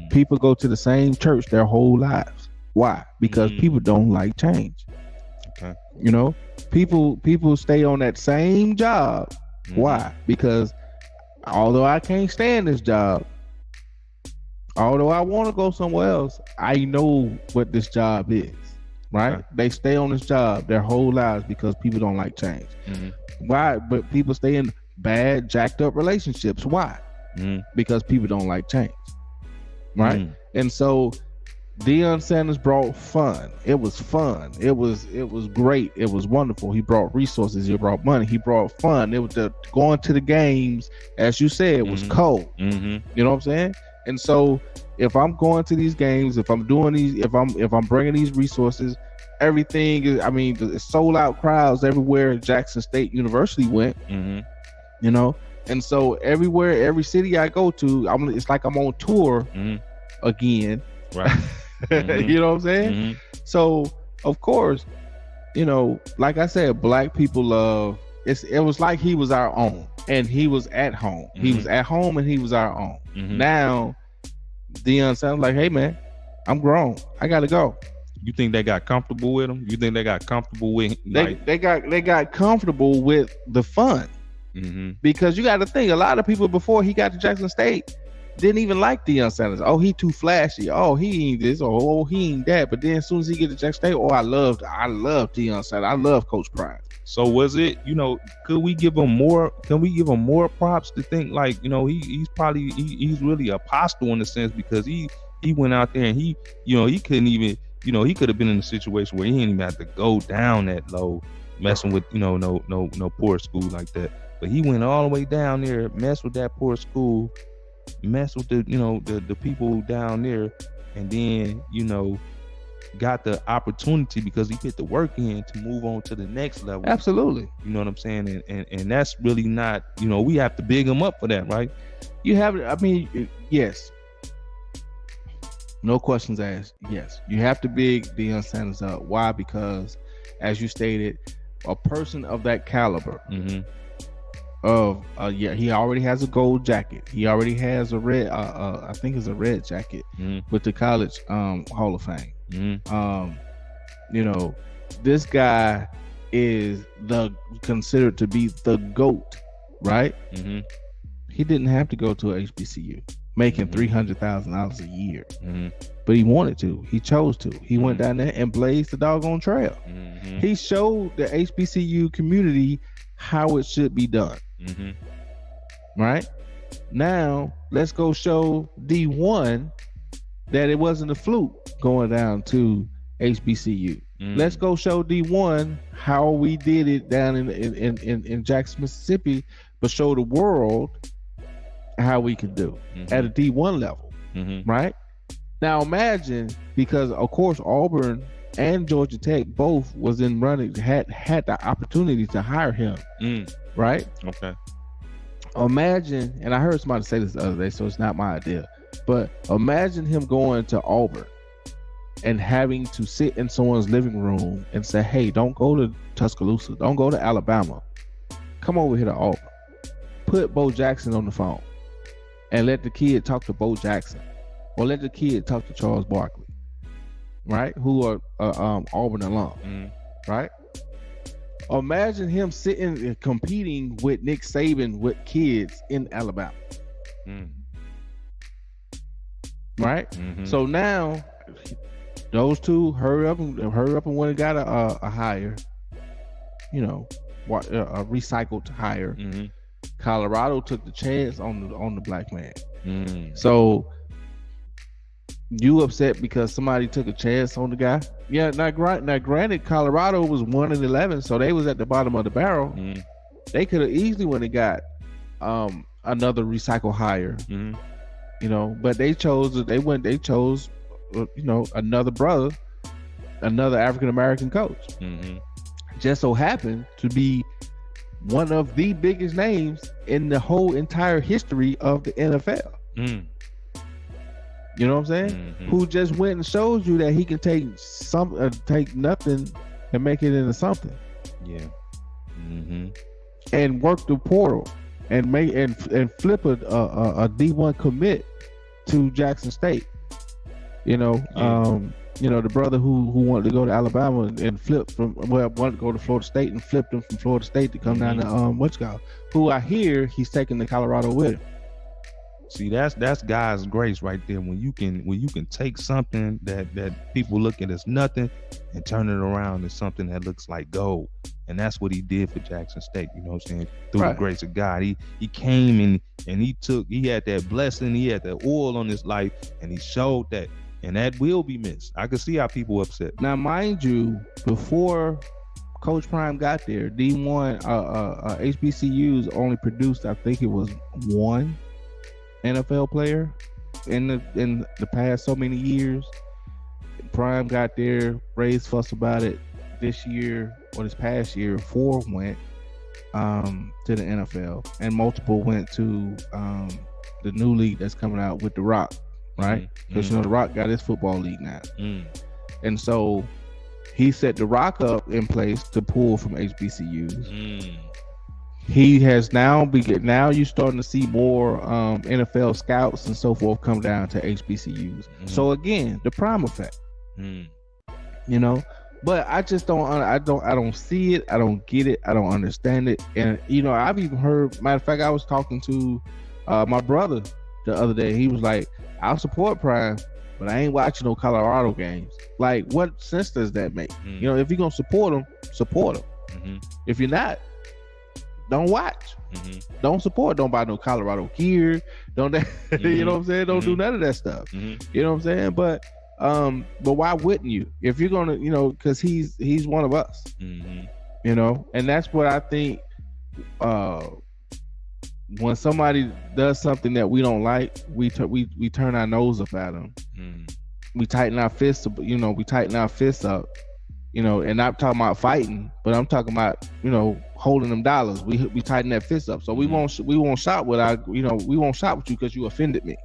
People go to the same church their whole lives. Why? Because people don't like change. Okay. You know, people stay on that same job. Why? Because although I can't stand this job, Although I want to go somewhere else, I know what this job is, right? Okay. They stay on this job their whole lives because people don't like change. Why? But people stay in bad, jacked up relationships. Why? Because people don't like change, right? And so Deon Sanders brought fun. It was fun. It was great. It was wonderful. He brought resources. He brought money. He brought fun. It was going to the games, as you said, was cold. You know what I'm saying? And so if I'm going to these games, if I'm doing these, if I'm bringing these resources, everything is, I mean, the sold out crowds everywhere Jackson State University went, you know? And so everywhere, every city I go to, it's like I'm on tour again. Right. You know what I'm saying? So of course, you know, like I said, black people love, it was like he was our own and he was at home. He was at home and he was our own. Now Deon sounds like, hey man, I'm grown. I gotta go. You think they got comfortable with him? You think they got comfortable with they got comfortable with the fun. Because you got to think, a lot of people before he got to Jackson State didn't even like Deon Sanders. Oh, he too flashy. Oh, he ain't this. Oh, he ain't that. But then as soon as he get to Jackson State, oh, I love Deon Sanders. I love Coach Pride. So was it, you know, could we give him more? Can we give him more props to think like, you know, he's probably he's really a apostle in a sense, because he went out there and he, you know, he couldn't even, you know, he could have been in a situation where he didn't even have to go down that low, messing with, you know, no poor school like that. But he went all the way down there, messed with that poor school, messed with the, you know, the people down there, and then, you know, got the opportunity because he put the work in to move on to the next level. Absolutely. You know what I'm saying? And that's really not, you know, we have to big him up for that, right? You have, I mean, yes. No questions asked. Yes. You have to big Deon Sanders up. Why? Because, as you stated, a person of that caliber, he already has a gold jacket. He already has a red, I think it's a red jacket with the college Hall of Fame. You know, this guy is considered to be the GOAT, right? He didn't have to go to a HBCU making $300,000 a year, but he wanted to. He chose to. He went down there and blazed the doggone trail. He showed the HBCU community how it should be done. Right now, let's go show D1 that it wasn't a fluke going down to HBCU. Let's go show D1 how we did it down in Jackson, Mississippi, but show the world how we can do at a D1 level. Right now, imagine, because of course Auburn and Georgia Tech both was in running, had the opportunity to hire him. Right? Okay. Imagine, and I heard somebody say this the other day, so it's not my idea, but imagine him going to Auburn and having to sit in someone's living room and say, hey, don't go to Tuscaloosa, don't go to Alabama, come over here to Auburn. Put Bo Jackson on the phone and let the kid talk to Bo Jackson, or let the kid talk to Charles Barkley, right? Who are Auburn alum, right? Imagine him sitting and competing with Nick Saban with kids in Alabama. Right? So now those two hurry up and went and got a hire, you know, a recycled hire. Colorado took the chance on the black man. So you upset because somebody took a chance on the guy? Yeah. Now granted, Colorado was 1-11, so they was at the bottom of the barrel. They could have easily went and got another recycle hire, you know, but they chose, you know, another brother, another African American coach. Just so happened to be one of the biggest names in the whole entire history of the NFL. You know what I'm saying? Who just went and shows you that he can take take nothing and make it into something. Yeah. And work the portal and make and flip a D1 commit to Jackson State. You know, you know, the brother who wanted to go to Alabama and flip wanted to go to Florida State and flipped him from Florida State to come down to who I hear he's taking to Colorado with him. See, that's God's grace right there. When you can take something that people look at as nothing and turn it around to something that looks like gold. And that's what he did for Jackson State, you know what I'm saying? Through the grace of God. He came and he had that blessing, he had that oil on his life, and he showed that. And that will be missed. I can see how people upset. Now, mind you, before Coach Prime got there, D1 HBCUs only produced, I think it was one NFL player in the past so many years. Prime got there, raised fuss about it. This year or this past year, 4 went to the NFL, and multiple went to the new league that's coming out with The Rock, right? Because you know The Rock got his football league now, and so he set The Rock up in place to pull from HBCUs. He has now you're starting to see more NFL scouts and so forth come down to HBCUs. So again, the Prime effect, you know. But I just I don't see it. I don't get it. I don't understand it. And you know, I've even heard. Matter of fact, I was talking to my brother the other day. He was like, "I'll support Prime, but I ain't watching no Colorado games." Like, what sense does that make? You know, if you're gonna support them, support them. If you're not, don't watch. Don't support. Don't buy no Colorado gear. Don't you know what I'm saying? Don't do none of that stuff. You know what I'm saying? But why wouldn't you? If you're gonna, you know, because he's one of us. You know, and that's what I think. When somebody does something that we don't like, we turn our nose up at them. We tighten our fists up. You know, we tighten our fists up. You know, and I'm talking about fighting, but I'm talking about, you know, holding them dollars. We tighten that fist up. So we won't shop with we won't shop with you because you offended me.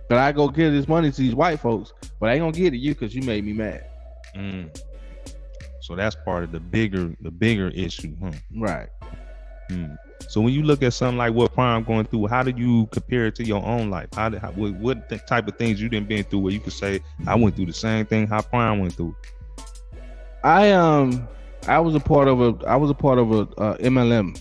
But I go give this money to these white folks, but I ain't gonna give it to you because you made me mad. So that's part of the bigger issue, huh? Right. So when you look at something like what Prime going through, how do you compare it to your own life? What type of things you done been through where you could say, I went through the same thing how Prime went through? I was a part of a MLM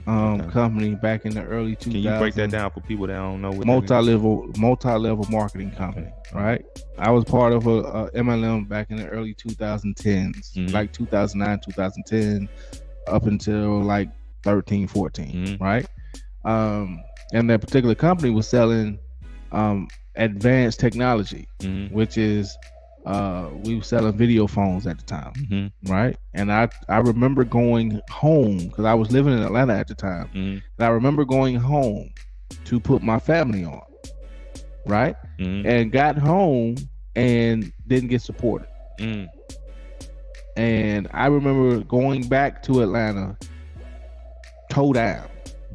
company back in the early 2000s. Can you break that down for people that don't know what multi-level marketing company, right? I was part of a MLM back in the early 2010s, like 2009, 2010, up until like 13, 14, right? And that particular company was selling advanced technology, which is we were selling video phones at the time, right? And I remember going home because I was living in Atlanta at the time, and I remember going home to put my family on, right? And got home and didn't get supported. And I remember going back to Atlanta, toe down,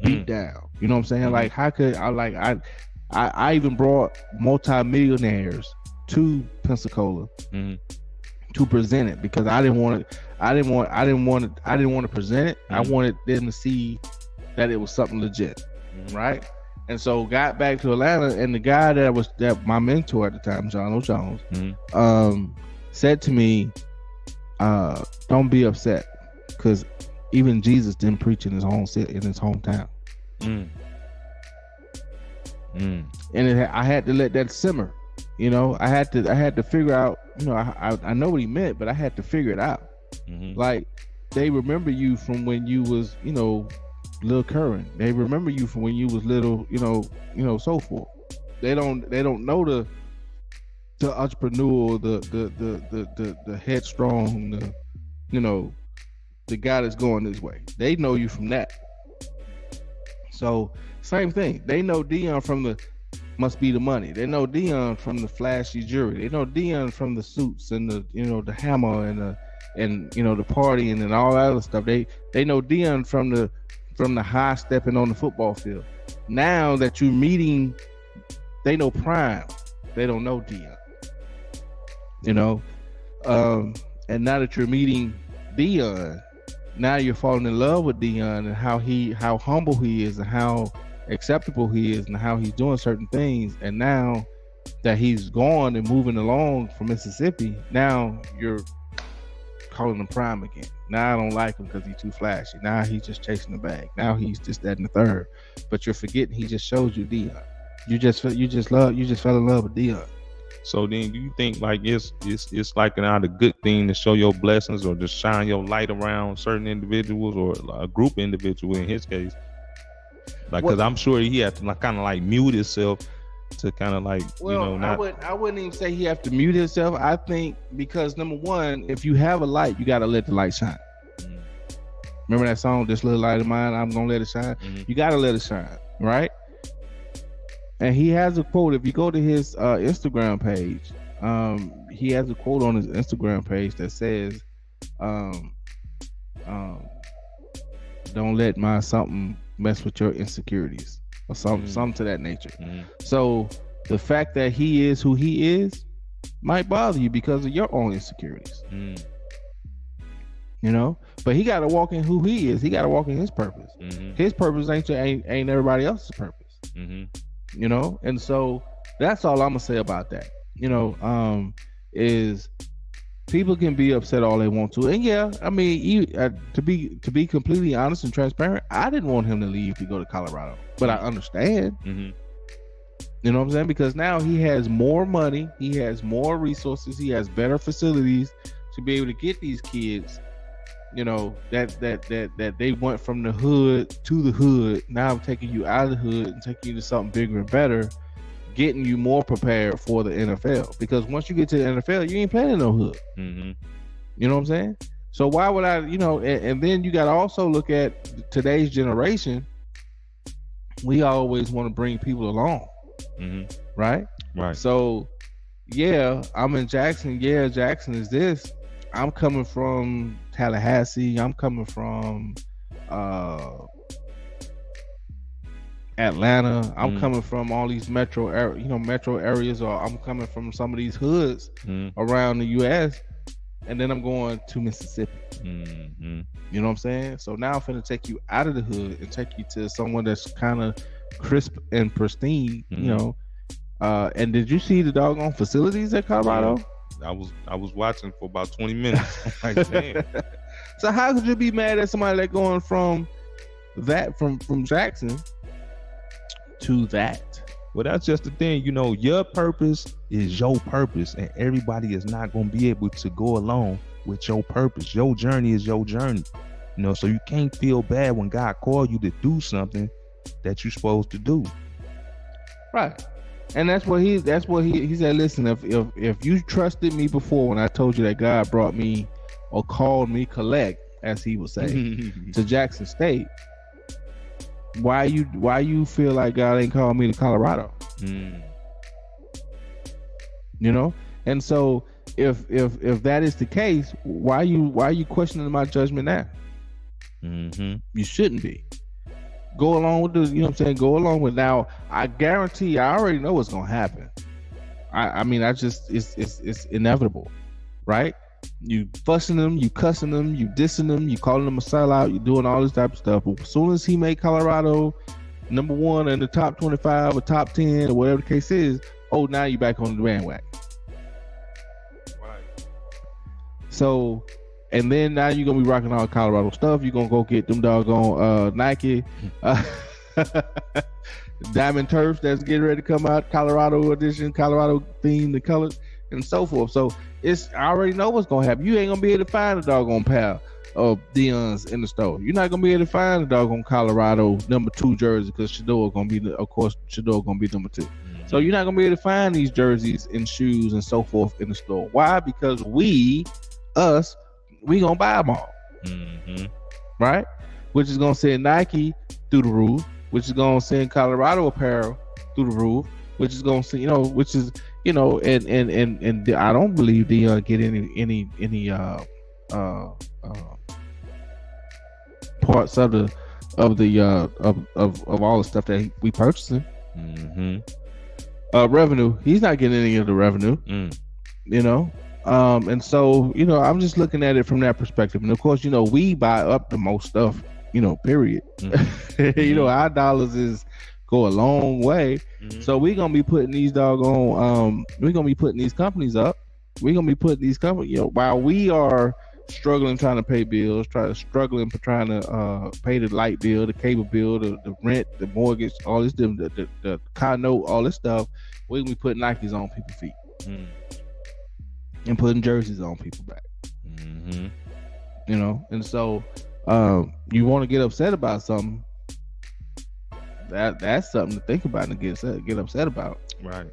beat down. You know what I'm saying? Like, how could I even brought multi-millionaires to Pensacola to present it because I didn't want to present it. I wanted them to see that it was something legit, right? And so got back to Atlanta, and the guy that my mentor at the time, John O. Jones, said to me, "Don't be upset, because even Jesus didn't preach in his hometown." And I had to let that simmer. You know, I had to figure out, you know, I know what he meant, but I had to figure it out. Like, they remember you from when you was, you know, Lil Curran. They remember you from when you was little, you know, so forth. They don't know the entrepreneur, the headstrong, you know, the guy that's going this way. They know you from that. So same thing. They know Deon from the must be the money. They know Deon from the flashy jewelry. They know Deon from the suits and the, you know, the hammer and you know, the partying and all that other stuff. They know Deon from the high stepping on the football field. Now that you're meeting, they know Prime. They don't know Deon. You know, and now that you're meeting Deon, now you're falling in love with Deon and how humble he is and how acceptable he is and how he's doing certain things. And now that he's gone and moving along from Mississippi, now you're calling him prime again. Now I don't like him because he's too flashy. Now he's just chasing the bag. Now he's just that and the third. But you're forgetting he just showed you Deon. You just fell in love with Deon. So then, do you think like it's like not a good thing to show your blessings or to shine your light around certain individuals or a group of individuals in his case? Like, because I'm sure he had to like kind of like mute himself to kind of like, not. I wouldn't even say he have to mute himself. I think because number one, if you have a light, you got to let the light shine. Mm-hmm. Remember that song, "This Little Light of Mine, I'm gonna let it shine." Mm-hmm. You got to let it shine, right? And he has a quote. If you go to his Instagram page, he has a quote on his Instagram page that says, "Don't let my something mess with your insecurities," or something to that nature. Mm-hmm. So the fact that he is who he is might bother you because of your own insecurities. Mm. But he got to walk in who he is. He got to walk in his purpose. Mm-hmm. His purpose ain't everybody else's purpose. Mm-hmm. And so that's all I'm gonna say about that. Is people can be upset all they want to, and yeah, I mean, to be completely honest and transparent, I didn't want him to leave to go to Colorado, but I understand. Mm-hmm. You know what I'm saying? Because now he has more money, he has more resources, he has better facilities to be able to get these kids. That they went from the hood to the hood. Now I'm taking you out of the hood and taking you to something bigger and better, getting you more prepared for the NFL. Because once you get to the NFL, you ain't playing in no hood. Mm-hmm. You know what I'm saying? So why would I, and then you got to also look at today's generation. We always want to bring people along. Mm-hmm. Right. So yeah, I'm in Jackson. Yeah, Jackson is this. I'm coming from Tallahassee. I'm coming from Atlanta. I'm coming from all these metro areas, or I'm coming from some of these hoods around the U.S. And then I'm going to Mississippi. Mm-hmm. You know what I'm saying? So now I'm finna take you out of the hood and take you to someone that's kind of crisp and pristine. Mm-hmm. And did you see the doggone facilities at Colorado? Yeah. I was watching for about 20 minutes. Like, damn. So how could you be mad at somebody that going from Jackson to that? Well, that's just the thing. Your purpose is your purpose, and everybody is not going to be able to go along with your purpose. Your journey is your journey. So you can't feel bad when God called you to do something that you're supposed to do. Right. And that's what he said. Listen, if you trusted me before when I told you that God brought me or called me collect, as he would say, to Jackson State, why you feel like God ain't called me to Colorado? Mm. And so if that is the case, why are you questioning my judgment now? Mm-hmm. You shouldn't be. Go along with the, go along with. Now, I guarantee I already know what's gonna happen. It's inevitable, right? You fussing them, you cussing them, you dissing them, you calling them a sellout, you doing all this type of stuff. But as soon as he made Colorado number 1 in the top 25 or top 10 or whatever the case is, now you back on the bandwagon. Right. So, and then now you're gonna be rocking all Colorado stuff. You're gonna go get them doggone Nike Diamond Turfs that's getting ready to come out, Colorado edition, Colorado themed, the colors and so forth. So I already know what's gonna happen. You ain't gonna be able to find a doggone pair of Deon's in the store. You're not gonna be able to find a doggone Colorado number 2 jersey because Shador gonna be number 2. Mm-hmm. So you're not gonna be able to find these jerseys and shoes and so forth in the store. Why? Because we gonna buy them all. Mm-hmm. Right? Which is gonna send Nike through the roof, which is gonna send Colorado apparel through the roof, which is gonna send, and I don't believe Deon get any parts of all the stuff that we purchasing. Mm-hmm. Revenue, he's not getting any of the revenue. And so, I'm just looking at it from that perspective. And of course, we buy up the most stuff, period. Mm-hmm. Our dollars go a long way. Mm-hmm. So we're going to be putting these we're going to be putting these companies up. We're going to be putting these companies, while we are struggling trying to pay bills, struggling for trying to pay the light bill, the cable bill, the rent, the mortgage, all this, the car note, all this stuff. We put Nikes on people's feet and putting jerseys on people's back. Mm-hmm. You know, and so you want to get upset about something. That's something to think about and get upset about. Right.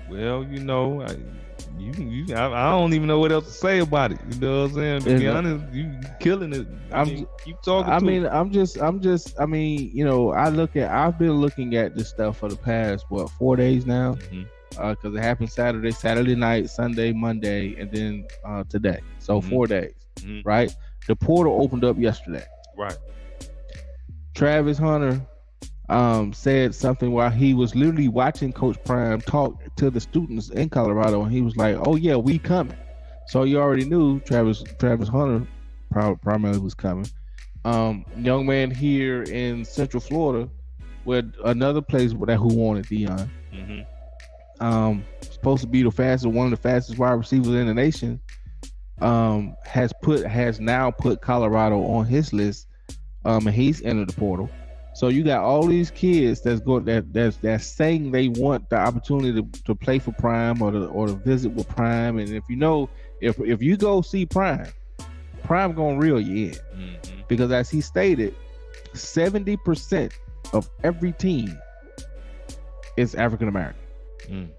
Well, you know, I don't even know what else to say about it. You know what I'm saying? To be honest, you killing it. Keep talking. I mean, you know, I've been looking at this stuff for the past 4 days now, because it happened Saturday night, Sunday, Monday, and then today. So 4 days, right? The portal opened up yesterday. Right. Travis Hunter said something while he was literally watching Coach Prime talk to the students in Colorado, and he was like, "Oh yeah, we coming." So you already knew Travis Hunter primarily was coming. Young man here in Central Florida, where another place who wanted Deon, supposed to be one of the fastest wide receivers in the nation, has now put Colorado on his list, and he's entered the portal. So you got all these kids that's saying they want the opportunity to play for Prime or to visit with Prime. And if you go see Prime gonna reel you in, because as he stated, 70% of every team is African American.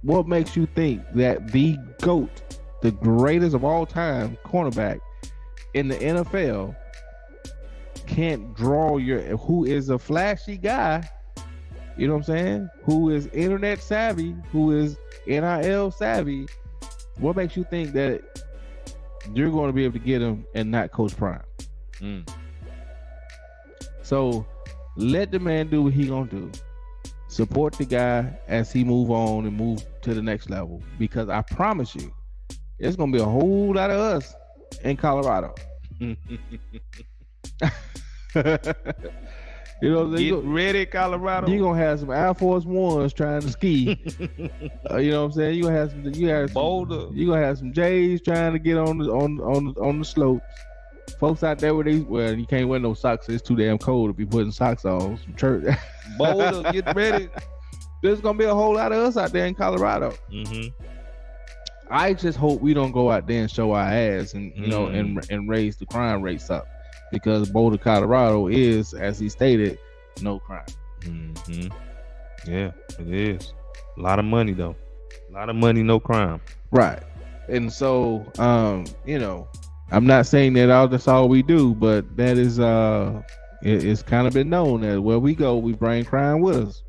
What makes you think that the GOAT, the greatest of all time cornerback in the NFL, can't draw who is a flashy guy, you know what I'm saying, who is internet savvy, who is NIL savvy? What makes you think that you're going to be able to get him and not Coach Prime? So let the man do what he gonna do. Support the guy as he move on and move to the next level, because I promise you, it's gonna be a whole lot of us in Colorado. You know, get ready, Colorado. You're gonna have some Air Force Ones trying to ski. You know what I'm saying? You're gonna have some J's trying to get on the slopes. Folks out there you can't wear no socks. It's too damn cold to be putting socks on. Some church. Boulder, get ready. There's gonna be a whole lot of us out there in Colorado. I just hope we don't go out there and show our ass and and raise the crime rates up. Because Boulder, Colorado is, as he stated, no crime. Yeah, it is. A lot of money, though. A lot of money, no crime. Right. And so, I'm not saying that that's all we do, but that is, it's kind of been known that where we go, we bring crime with us.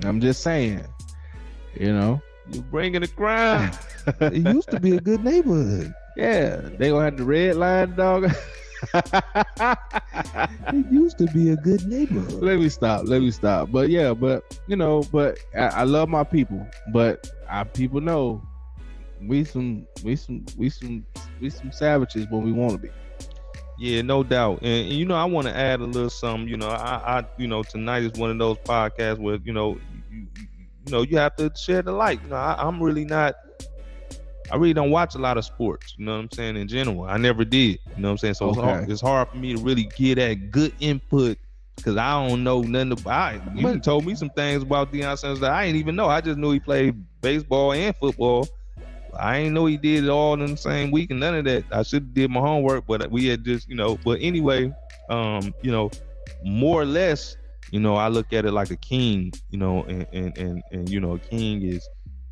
I'm just saying, You're bringing the crime. It used to be a good neighborhood. Yeah, they gonna have the red line, dog. It used to be a good neighborhood. Let me stop. But yeah, I love my people. But our people know we some savages when we want to be. Yeah, no doubt. And I want to add a little something. I tonight is one of those podcasts where you have to share the light. I really don't watch a lot of sports, you know what I'm saying, in general. I never did, you know what I'm saying? So it's hard for me to really get that good input, because I don't know nothing about it. You told me some things about Deon Sanders that I didn't even know. I just knew he played baseball and football. I didn't know he did it all in the same week and none of that. I should have did my homework, but we had just, but anyway, more or less, I look at it like a king, and a king is,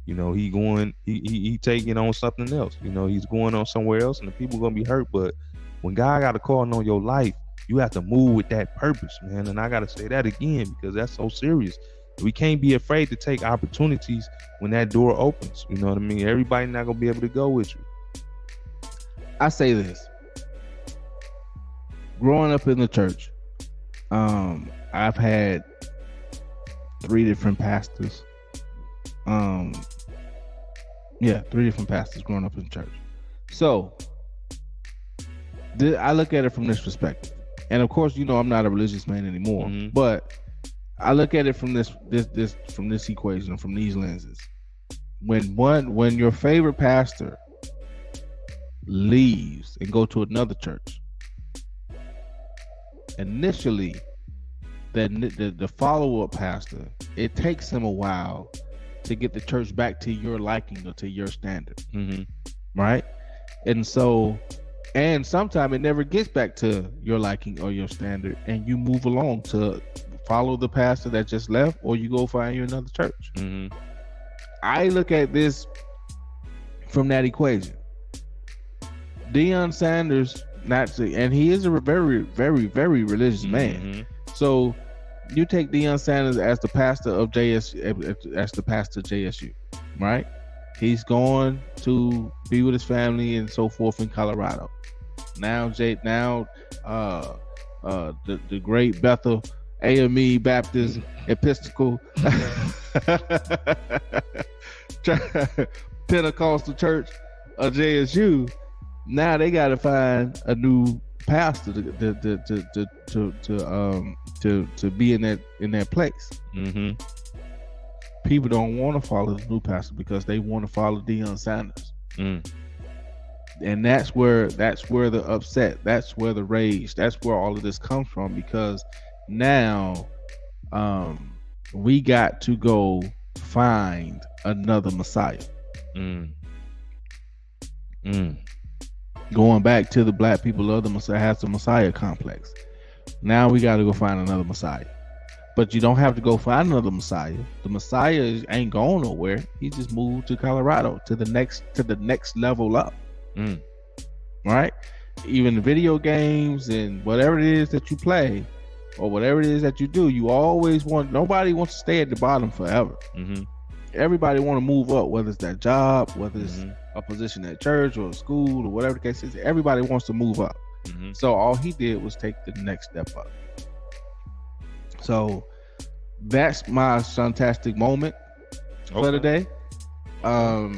he taking on something else. He's going on somewhere else, and the people gonna be hurt. But when God got a calling on your life, you have to move with that purpose, man. And I gotta say that again, because that's so serious. We can't be afraid to take opportunities when that door opens. You know what I mean? Everybody not gonna be able to go with you. I say this. Growing up in the church, I've had 3 different pastors. 3 different pastors growing up in church. So I look at it from this perspective, and of course, I'm not a religious man anymore. But I look at it from this equation, from these lenses. when your favorite pastor leaves and go to another church, initially the follow-up pastor, it takes him a while to get the church back to your liking or to your standard. Right? And so, and sometimes it never gets back to your liking or your standard, and you move along to follow the pastor that just left, or you go find you another church. I look at this from that equation. Deon Sanders, and he is a very, very, very religious man. So you take Deon Sanders as the pastor of JSU, right? He's going to be with his family and so forth in Colorado. Now, the great Bethel AME Baptist Episcopal Pentecostal Church of JSU. Now they got to find a new pastor to be in that place. People don't want to follow the new pastor because they want to follow Deon Sanders. And that's where the upset, that's where the rage, that's where all of this comes from, because now we got to go find another Messiah. Going back to the black people of the Messiah, has the Messiah complex. Now we got to go find another Messiah. But you don't have to go find another Messiah. The Messiah ain't going nowhere. He just moved to Colorado to the next level up. Right? Even video games and whatever it is that you play or whatever it is that you do, you always nobody wants to stay at the bottom forever. Everybody want to move up, whether it's that job, whether it's a position at church or school or whatever the case is. Everybody wants to move up. So all he did was take the next step up. So that's my fantastic moment for today. But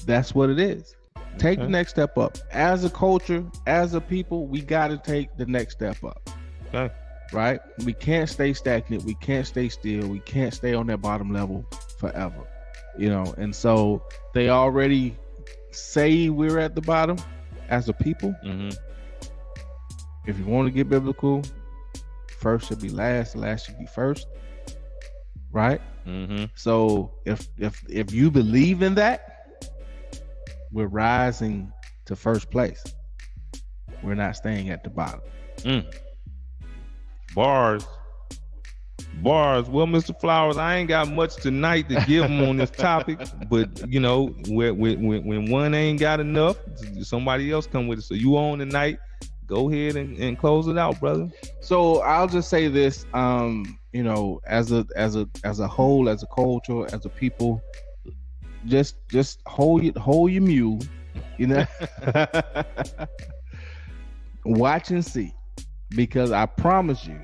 that's what it is. Take the next step up. As a culture, as a people, we got to take the next step up. Right? We can't stay stagnant. We can't stay still. We can't stay on that bottom level forever. And so they already say we're at the bottom as a people. If you want to get biblical, first should be last, last should be first. Right? So if you believe in that, we're rising to first place. We're not staying at the bottom. Bars. Well, Mr. Flowers, I ain't got much tonight to give them on this topic, but when one ain't got enough, somebody else come with it. So you on tonight, go ahead and close it out, brother. So I'll just say this, as a whole, as a culture, as a people, just hold your mule, watch and see, because I promise you,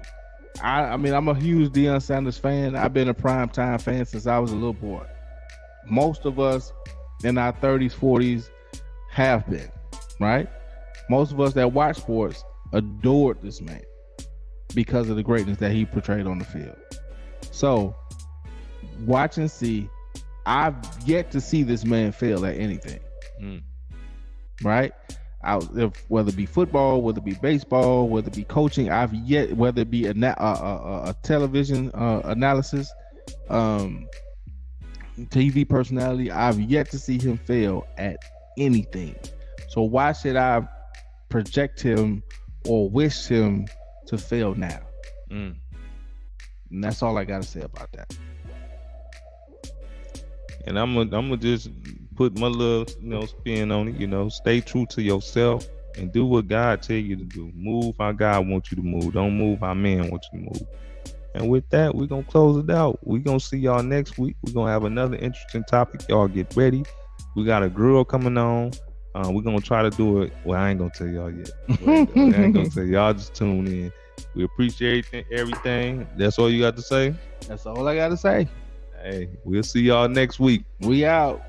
I mean, I'm a huge Deon Sanders fan. I've been a primetime fan since I was a little boy. Most of us in our 30s, 40s have been, right? Most of us that watch sports adored this man because of the greatness that he portrayed on the field. So, watch and see. I've yet to see this man fail at anything. Right? Whether it be football, whether it be baseball, whether it be coaching, whether it be a television analysis, TV personality, I've yet to see him fail at anything. So why should I project him or wish him to fail now? And that's all I got to say about that. And I'm gonna just put my little, spin on it. Stay true to yourself and do what God tell you to do. Move how God wants you to move. Don't move how man wants you to move. And with that, we're gonna close it out. We're gonna see y'all next week. We're gonna have another interesting topic. Y'all get ready. We got a girl coming on. We're gonna try to do it. Well, I ain't gonna tell y'all yet. I ain't gonna tell y'all. Just tune in. We appreciate everything. That's all you got to say? That's all I got to say. Hey, we'll see y'all next week. We out.